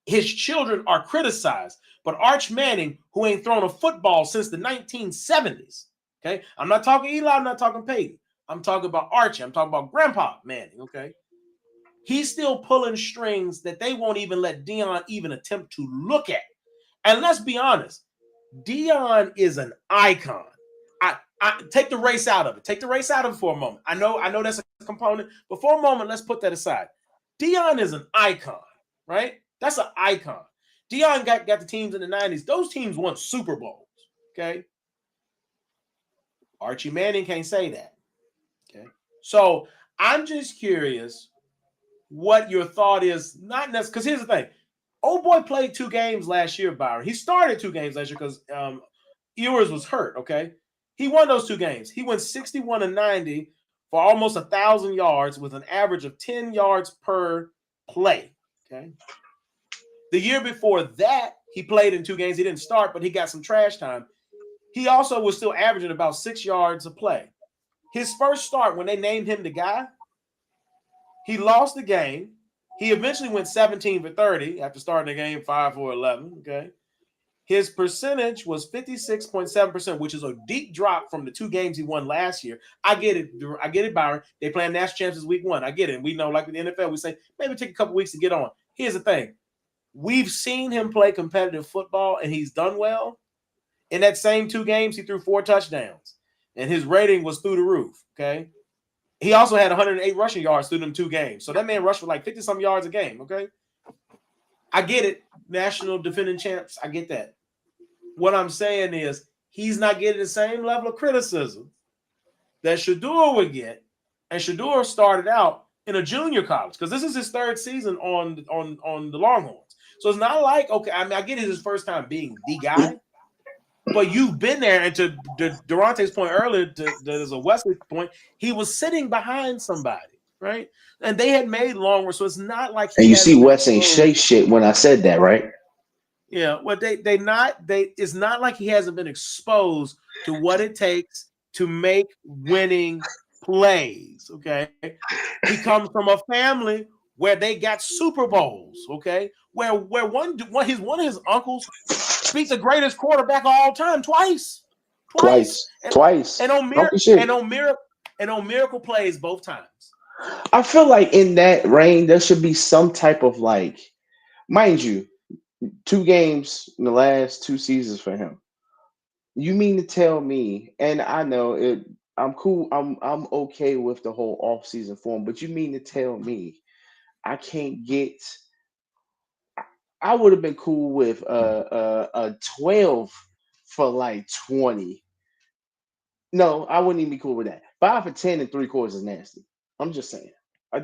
his children are criticized, but Arch Manning, who ain't thrown a football since the 1970s, okay? I'm not talking Eli, I'm not talking Peyton. I'm talking about Archie. I'm talking about Grandpa Manning, okay? He's still pulling strings that they won't even let Dion even attempt to look at. And let's be honest, Dion is an icon. I take the race out of it. Take the race out of it for a moment. I know that's a component, but for a moment, let's put that aside. Dion is an icon, right? That's an icon. Dion got the teams in the 90s. Those teams won Super Bowls, okay? Archie Manning can't say that, okay? So I'm just curious what your thought is. Not necessarily, because here's the thing. Old boy played 2 games last year, Byron. He started 2 games last year because Ewers was hurt, okay? He won those 2 games. He went 61-90 for almost 1,000 yards with an average of 10 yards per play, okay? The year before that, he played in 2 games. He didn't start, but he got some trash time. He also was still averaging about 6 yards a play. His first start, when they named him the guy, he lost the game. He eventually went 17 for 30 after starting the game 5 for 11. Okay. His percentage was 56.7%, which is a deep drop from the 2 games he won last year. I get it, Byron. They playing national champions week 1. I get it. And we know, like with the NFL, we say maybe take a couple weeks to get on. Here's the thing. We've seen him play competitive football, and he's done well. In that same 2 games, he threw 4 touchdowns, and his rating was through the roof. Okay. He also had 108 rushing yards through them 2 games. So that man rushed for like 50-some yards a game. Okay. I get it. National defending champs. I get that. What I'm saying is he's not getting the same level of criticism that Shedeur would get. And Shedeur started out in a junior college because this is his 3rd season on the Longhorns. So it's not like, okay, I mean, I get it his first time being the guy, but you've been there. And to Durante's point earlier, there's a Wesley point, he was sitting behind somebody, right? And they had made Longhorns, so it's not like and you see Wes ain't say shit when I said that, right? Yeah, well, it's not like he hasn't been exposed to what it takes to make winning plays. Okay. He comes from a family where they got Super Bowls, okay, where one of his uncles beat the greatest quarterback of all time twice. And on miracle plays both times. I feel like in that reign there should be some type of, like, mind you, 2 games in the last 2 seasons for him. You mean to tell me, and I know it, I'm cool, I'm okay with the whole off-season form, but you mean to tell me I can't get, I would have been cool with a 12 for like 20. No, I wouldn't even be cool with that. 5 for 10 and 3 quarters is nasty. I'm just saying. I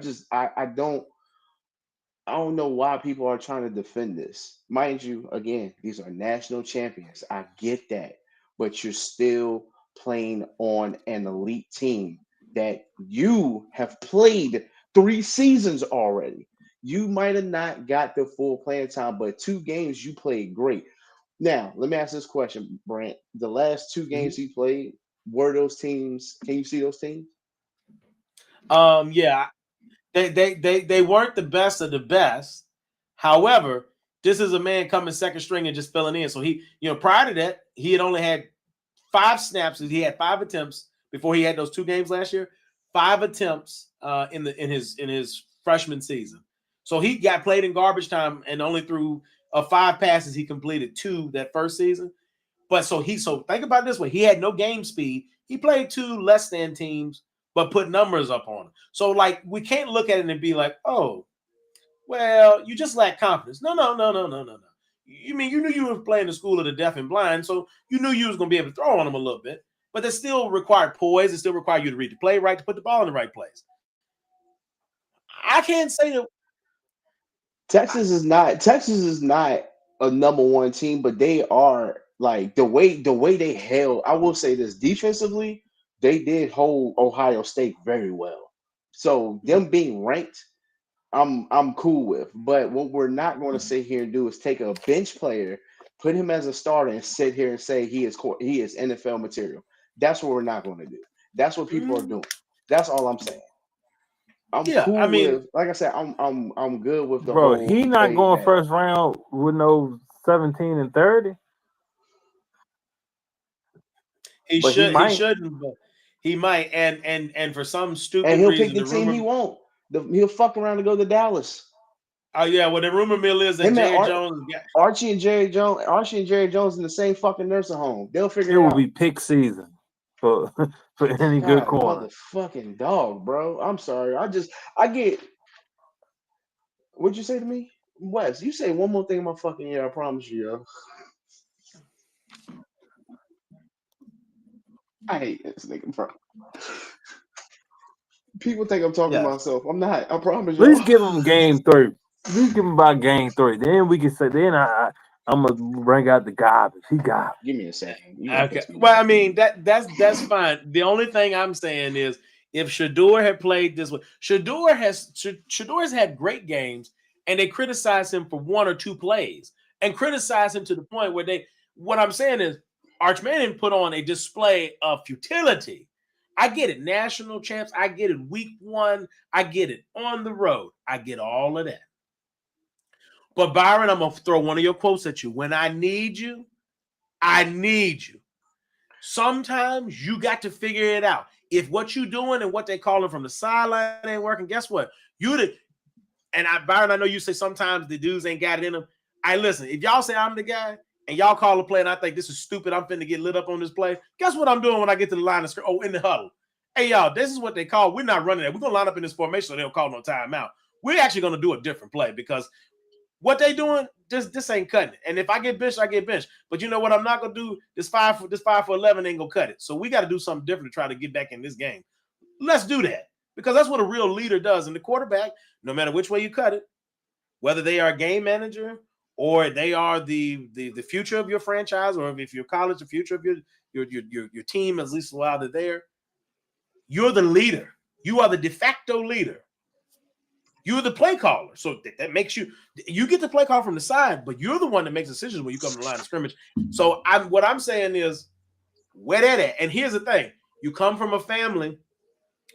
don't know why people are trying to defend this. Mind you, again, these are national champions. I get that. But you're still playing on an elite team that you have played 3 seasons already. You might have not got the full playing time, but 2 games you played great. Now, let me ask this question, Brent. The last 2 games he played, were those teams, can you see those teams? Yeah. They weren't the best of the best. However, this is a man coming second string and just filling in. So he, prior to that, he had only had 5 snaps. He had 5 attempts before he had those 2 games last year. 5 attempts in his freshman season. So he got played in garbage time and only threw 5 passes. He completed 2 that first season. But so think about it this way: he had no game speed. He played 2 less than teams, but put numbers up on him. So, like, we can't look at it and be like, oh, well, you just lack confidence. No. You mean you knew you were playing the school of the deaf and blind, so you knew you was going to be able to throw on them a little bit. But that still required poise. It still required you to read the play right, to put the ball in the right place. I can't say that Texas is not a number 1 team, but they are, like, the way they held. I will say this, defensively, they did hold Ohio State very well. So them being ranked, I'm cool with. But what we're not going to sit here and do is take a bench player, put him as a starter, and sit here and say he is NFL material. That's what we're not going to do. That's what people are doing. That's all I'm saying. I'm cool with, like I said, I'm good with the whole. Bro, he not going first round with no 17 and 30. He shouldn't, but he might. And for some stupid and he'll reason, pick the team he won't. He'll fuck around to go to Dallas. Oh yeah, well the rumor mill is that Archie and Jerry Jones in the same fucking nursing home. They'll figure it out. It will be pick season for any good corner. Motherfucking dog, bro. I'm sorry. I get. What'd you say to me, Wes? You say one more thing in my fucking ear. I promise you, yo. I hate this nigga, bro. People think I'm talking to myself. I'm not. I promise you. Let's give him game 3. Let's give him about game 3. Then we can say. Then I'm gonna bring out the garbage. He got. Give me a second. Okay. Well, I mean that's fine. The only thing I'm saying is if Shedeur had played this way, Shedeur has had great games and they criticize him for 1 or 2 plays and criticize him to the point where what I'm saying is Arch Manning put on a display of futility. I get it. National champs. I get it. Week 1. I get it. On the road. I get all of that. But Byron, I'm going to throw one of your quotes at you. When I need you, I need you. Sometimes you got to figure it out. If what you're doing and what they calling from the sideline ain't working, guess what? Byron, I know you say sometimes the dudes ain't got it in them. Listen, if y'all say I'm the guy and y'all call a play and I think this is stupid, I'm finna get lit up on this play, guess what I'm doing when I get to the line of scrimmage? Oh, in the huddle. Hey, y'all, this is what they call. We're not running it. We're going to line up in this formation so they don't call no timeout. We're actually going to do a different play because what they doing, this ain't cutting it. And if I get benched, I get benched. But you know what I'm not going to do? This 5 for 11 ain't going to cut it. So we got to do something different to try to get back in this game. Let's do that because that's what a real leader does. And the quarterback, no matter which way you cut it, whether they are a game manager or they are the future of your franchise, or if you're college, the future of your team, at least while they're there, you're the leader. You are the de facto leader. You're the play caller. So that makes you get the play call from the side, but you're the one that makes decisions when you come to the line of scrimmage. So what I'm saying is where that at. And here's the thing. You come from a family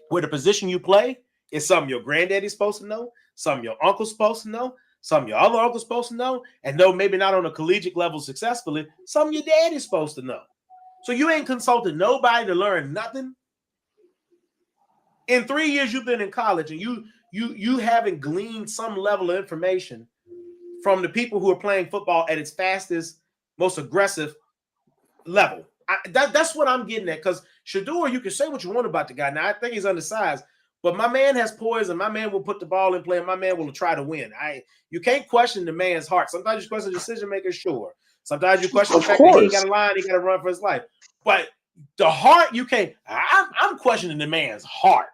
where the position you play is something your granddaddy's supposed to know, something your uncle's supposed to know, something your other uncle's supposed to know, and no, maybe not on a collegiate level successfully, something your daddy's supposed to know. So you ain't consulted nobody to learn nothing. In 3 years you've been in college and you haven't gleaned some level of information from the people who are playing football at its fastest, most aggressive level. That's what I'm getting at. Because Shedeur, you can say what you want about the guy. Now, I think he's undersized, but my man has poise, and my man will put the ball in play, and my man will try to win. You can't question the man's heart. Sometimes you question the decision maker, sure. Sometimes you question the fact that he ain't got a line, he got to run for his life. But the heart, you can't. I'm questioning the man's heart.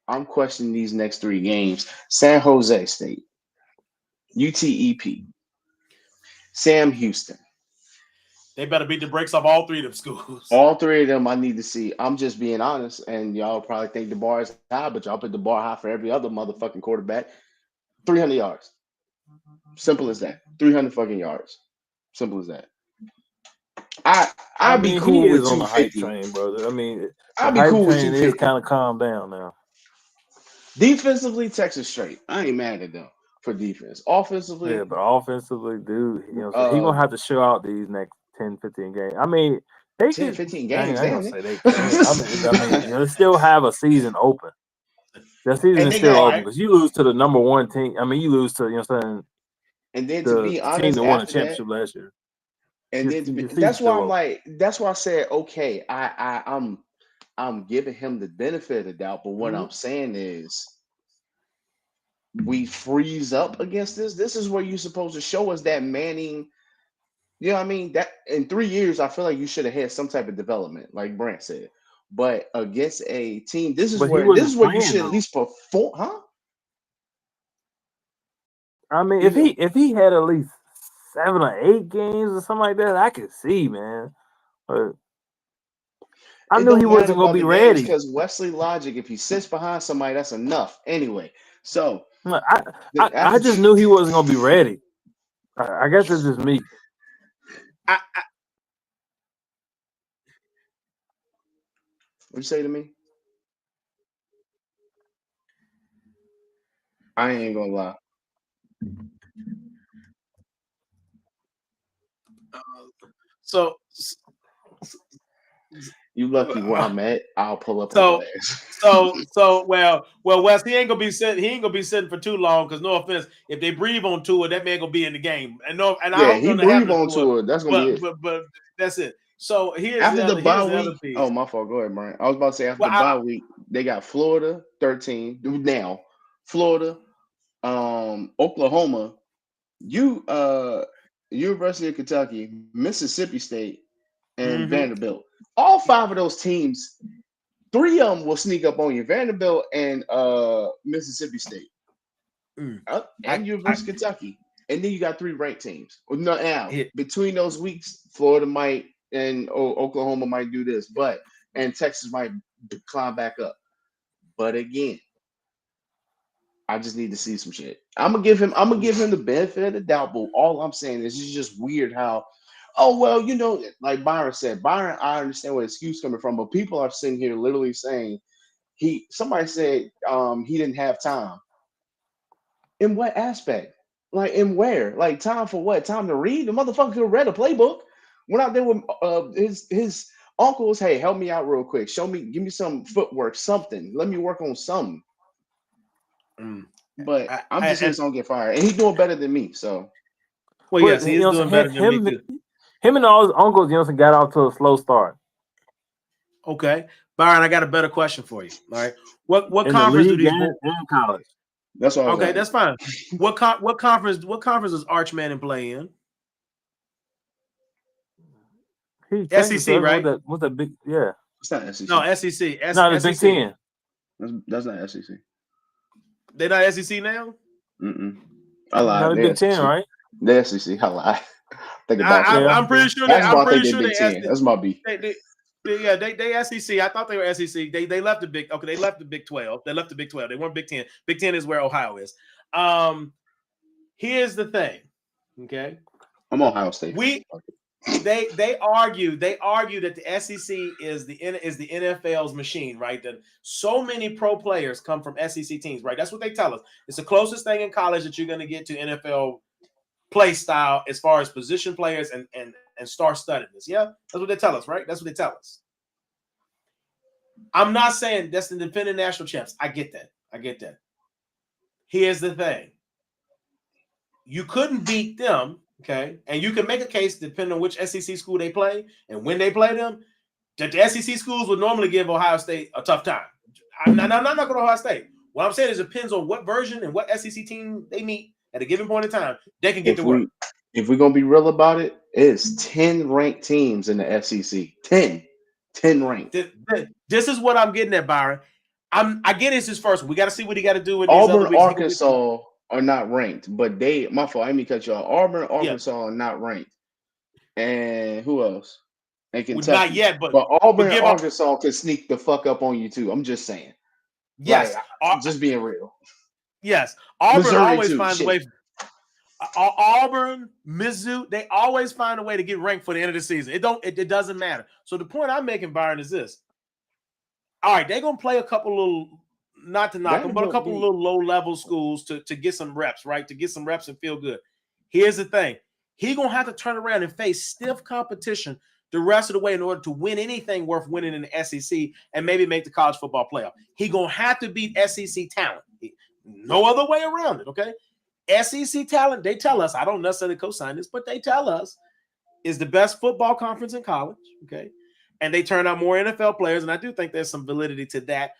I'm questioning these next 3 games. San Jose State, UTEP, Sam Houston. They better beat the brakes off all 3 of them schools. All 3 of them I need to see. I'm just being honest, and y'all probably think the bar is high, but y'all put the bar high for every other motherfucking quarterback. 300 yards. Simple as that. 300 fucking yards. Simple as that. I'd be cool with 250. On the hype train, brother. I mean, I'd the be cool hype with train 250. is kind of calmed down now. Defensively, Texas straight. I ain't mad at them for defense. Offensively, yeah, but offensively, dude, he gonna have to show out these next 10, 15 games. I mean, they 10, could 15 I games. ain't gonna say they can't. I mean, they still have a season open. The season is still open because you lose to the number 1 team. I mean, you lose to, you know what I'm saying? And then to be honest, team that won a championship last year. And then that's why I'm like, that's why I said, okay, I'm giving him the benefit of the doubt, but what I'm saying is we freeze up against this. This is where you're supposed to show us that Manning, you know what I mean? That in 3 years, I feel like you should have had some type of development, like Brant said. But against a team, this is where you should at least perform, huh? I mean, if he had at least 7 or 8 games or something like that, I could see, man. But I knew he wasn't gonna be ready. Because Wesley Logic, if he sits behind somebody, that's enough. Anyway, so I just knew he wasn't gonna be ready. I guess it's just me. What you say to me? I ain't gonna lie. So you lucky where I'm at. I'll pull up. Well, Wes, he ain't gonna be sitting for too long. Because no offense, if they breathe on Tua, that man gonna be in the game. I hope he breathe on Tua. That's gonna be it. But that's it. So here's after the bye other week. piece. Oh, my fault. Go ahead, Brian. I was about to say after the bye week, they got Florida 13 now. Florida, Oklahoma, University of Kentucky, Mississippi State, and Vanderbilt. All 5 of those teams, 3 of them will sneak up on you. Vanderbilt and Mississippi State, and University of Kentucky, and then you got 3 ranked teams. Now between those weeks, Florida might and Oklahoma might do this, and Texas might climb back up. But again, I just need to see some shit. I'm gonna give him the benefit of the doubt, but all I'm saying is it's just weird how, oh well, like Byron said, I understand where the excuse coming from, but people are sitting here literally saying somebody said he didn't have time. In what aspect? Like in where? Like time for what? Time to read? The motherfucker could have read a playbook. Went out there with his uncles. Hey, help me out real quick. Show me, give me some footwork, something. Let me work on something. But I'm just here so I don't get fired, and he's doing better than me. So, well, yes, he is doing better than me too. Him and all his uncles, got off to a slow start. Okay, Byron, I got a better question for you. All right, what conference do these and college? That's all. Okay, that's fine. What conference does Arch Manning play in? SEC, right? What's that big? Yeah, it's not SEC. No, SEC. No, the Big Ten. That's not SEC. They're not SEC now. I lied. No, the Big Ten, right? The SEC. I lied. I'm pretty sure they. I'm pretty sure Big Ten. That's my beef. They SEC. I thought they were SEC. They left the Big. Okay, they left the Big 12. They left the Big 12. They weren't Big 10. Big 10 is where Ohio is. Here's the thing. Okay, I'm Ohio State. They argue that the SEC is the NFL's machine, right? That so many pro players come from SEC teams, right? That's what they tell us. It's the closest thing in college that you're going to get to NFL play style as far as position players and star-studdedness. Yeah, that's what they tell us, right? That's what they tell us. I'm not saying that's the defending national champs. I get that. Here's the thing. You couldn't beat them, okay? And you can make a case depending on which SEC school they play and when they play them, that the SEC schools would normally give Ohio State a tough time. I'm not going to Ohio State. What I'm saying is it depends on what version and what SEC team they meet at a given point in time. They can get to work. If we're going to be real about it, it's 10 ranked teams in the SEC. 10 ranked. This is what I'm getting at, Byron. I get it's his first one. We got to see what he got to do with Auburn, Arkansas are not ranked, but my fault. I mean, cut you off. Auburn, Arkansas are not ranked. And who else? And Kentucky. Not yet, but Auburn and Arkansas can sneak the fuck up on you too. I'm just saying. Yes, just being real. Yes, Auburn Missouri always finds a way. Auburn, Mizzou, they always find a way to get ranked for the end of the season. It doesn't matter. So the point I'm making, Byron, is this. All right, they're gonna play a couple little, not to knock them, but a couple little low-level schools to get some reps, right? To get some reps and feel good. Here's the thing. He's gonna have to turn around and face stiff competition the rest of the way in order to win anything worth winning in the SEC and maybe make the college football playoff. He's gonna have to beat SEC talent. No other way around it, okay? SEC talent, they tell us, I don't necessarily co-sign this, but they tell us is the best football conference in college, okay? And they turn out more NFL players, and I do think there's some validity to that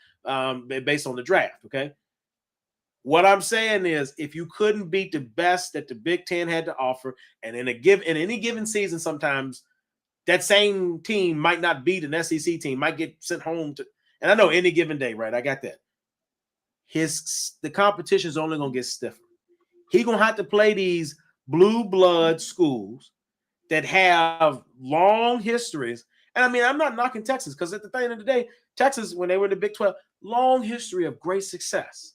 based on the draft, okay? What I'm saying is if you couldn't beat the best that the Big Ten had to offer, and in any given season sometimes that same team might not beat an SEC team, might get sent home to, and I know any given day, right? I got that. The competition is only going to get stiffer. He's going to have to play these blue blood schools that have long histories. And I mean, I'm not knocking Texas because at the end of the day, Texas, when they were in the Big 12, long history of great success.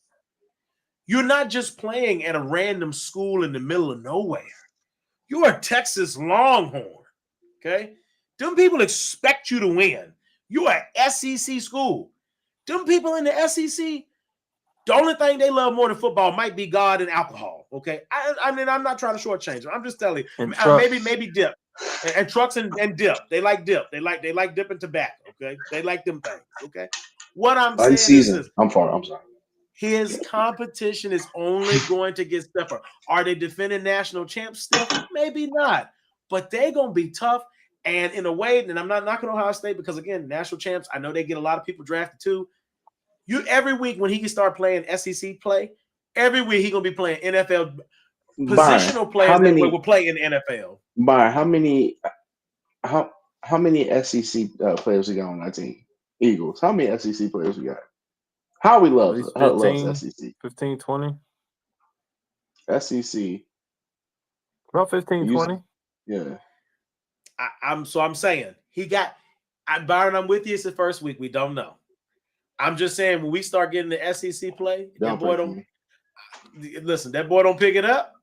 You're not just playing at a random school in the middle of nowhere. You're a Texas Longhorn, okay? Them people expect you to win. You're an SEC school. Them people in the SEC, the only thing they love more than football might be God and alcohol. Okay, I mean, I'm not trying to shortchange them. I'm just telling you, maybe dip and trucks and dip. They like dip. They like dip and tobacco. Okay, they like them things. Okay, what I'm saying is this. I'm sorry. His competition is only going to get stiffer. Are they defending national champs still? Maybe not, but they're gonna be tough. And in a way, and I'm not knocking Ohio State because again, national champs. I know they get a lot of people drafted too. Every week when he can start playing SEC play, every week he's gonna be playing NFL positional players that will play in the NFL. Byron, how many SEC players we got on our team? Eagles. How many SEC players we got? Howie loves SEC. 15, 20. SEC. About 15, 20. Yeah. I'm saying Byron, I'm with you. It's the first week. We don't know. I'm just saying when we start getting the SEC play, listen, that boy don't pick it up.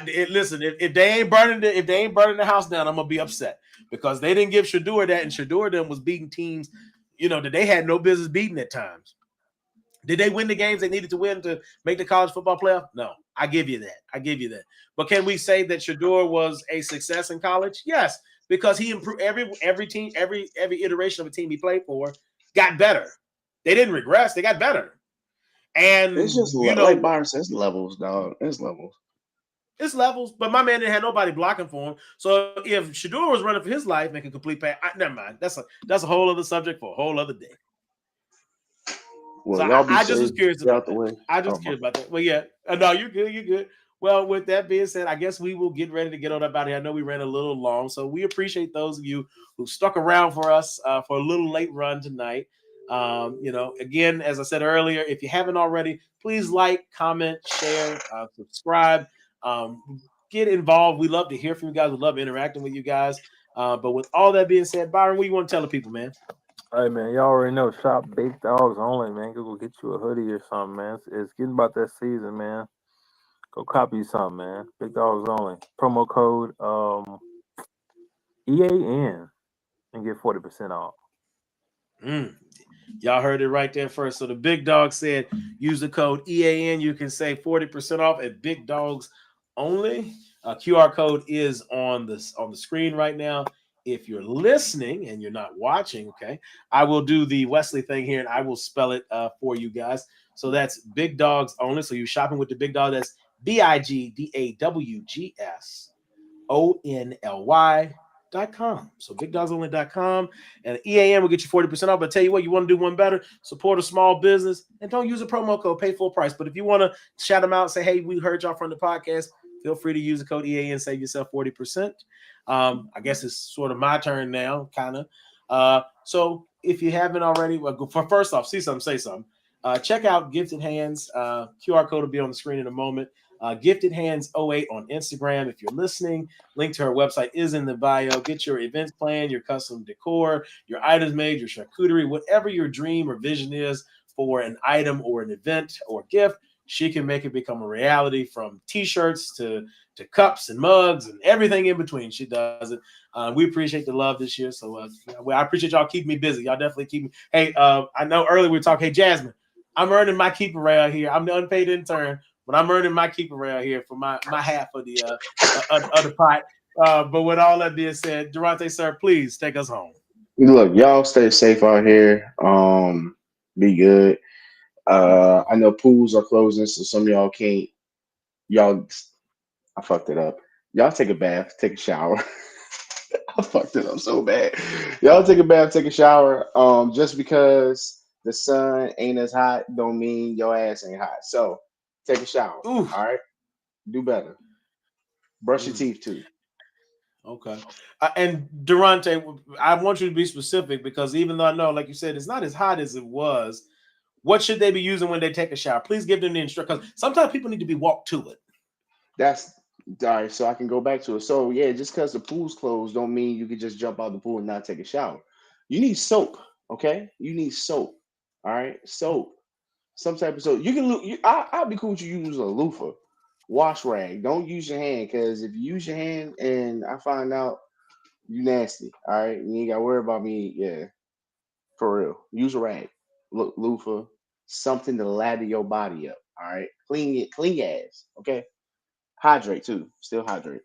Listen, if they ain't burning the house down, I'm gonna be upset because they didn't give Shador that, and Shador them was beating teams, that they had no business beating at times. Did they win the games they needed to win to make the college football playoff? No, I give you that. But can we say that Shador was a success in college? Yes, because he improved every team, every iteration of a team he played for got better. They didn't regress; they got better. And It's just like Byron says, levels, dog. It's levels. It's levels, but my man didn't have nobody blocking for him. So if Shador was running for his life, making complete pass, never mind. That's a whole other subject for a whole other day. Well, so y'all be I just was curious about that. I just curious about that. Well, yeah, no, you're good. You're good. Well, with that being said, I guess we will get ready to get on up out of here. I know we ran a little long, so we appreciate those of you who stuck around for us for a little late run tonight. Again, as I said earlier, if you haven't already, please like, comment, share, subscribe. Get involved. We love to hear from you guys. We love interacting with you guys. But with all that being said, Byron, what do you want to tell the people, man? All right, man. Y'all already know. Shop Big Dogs Only, man. Go get you a hoodie or something, man. It's getting about that season, man. Go copy something, man. Big Dogs Only. Promo code EAN and get 40% off. Y'all heard it right there first. So the Big Dog said use the code EAN. You can save 40% off at Big Dogs Only. QR code is on the screen right now. If you're listening and you're not watching, okay, I will do the Wesley thing here and I will spell it for you guys. So that's Big Dogs Only. So you're shopping with the Big Dog. That's BIGDAWGSONLY.com. So bigdogsonly.com and EAN will get you 40% off. But tell you what, you want to do one better, support a small business and don't use a promo code, pay full price. But if you want to shout them out and say, hey, we heard y'all from the podcast, feel free to use the code EAN, save yourself 40%. I guess it's sort of my turn now, kind of. So if you haven't already, first off, see something, say something. Check out Gifted Hands. QR code will be on the screen in a moment. Gifted Hands 08 on Instagram. If you're listening, link to her website is in the bio. Get your events planned, your custom decor, your items made, your charcuterie, whatever your dream or vision is for an item or an event or gift. She can make it become a reality, from t-shirts to cups and mugs and everything in between. She does it. We appreciate the love this year. So I appreciate y'all keeping me busy. Y'all definitely keep me. Hey, I know earlier we were talking, hey, Jasmine, I'm earning my keep around here. I'm the unpaid intern, but I'm earning my keep around here for my half of the pot. But with all that being said, Durante, sir, please take us home. Look, y'all stay safe out here. Be good. I know pools are closing, so some of y'all can't. I fucked it up. Y'all take a bath, take a shower. I fucked it up so bad. Y'all take a bath, take a shower. Just because the sun ain't as hot don't mean your ass ain't hot. So take a shower. Oof. All right. Do better. Brush your teeth too. Okay. And Durante, I want you to be specific because even though I know, like you said, it's not as hot as it was. What should they be using when they take a shower? Please give them the instruction. Because sometimes people need to be walked to it. That's all right. So I can go back to it. So yeah, just because the pool's closed don't mean you can just jump out the pool and not take a shower. You need soap. Okay. You need soap. All right. Soap. Some type of soap. You can. I'll be cool with you use a loofah. Wash rag. Don't use your hand, because if you use your hand and I find out you nasty, all right, you ain't gotta worry about me. Yeah, for real. Use a rag, loofah, something to lather your body up. All right, clean your ass. Okay, hydrate too. Still hydrate.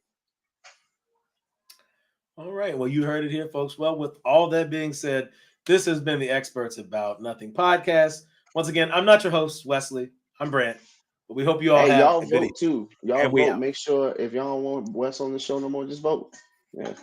All right. Well, you heard it here, folks. Well, with all that being said, this has been the Experts About Nothing podcast. Once again, I'm not your host, Wesley. I'm Brant. But we hope you all Hey, have y'all a good vote too. Y'all and we vote. out. Make sure if y'all don't want Wes on the show no more, just vote. Yeah.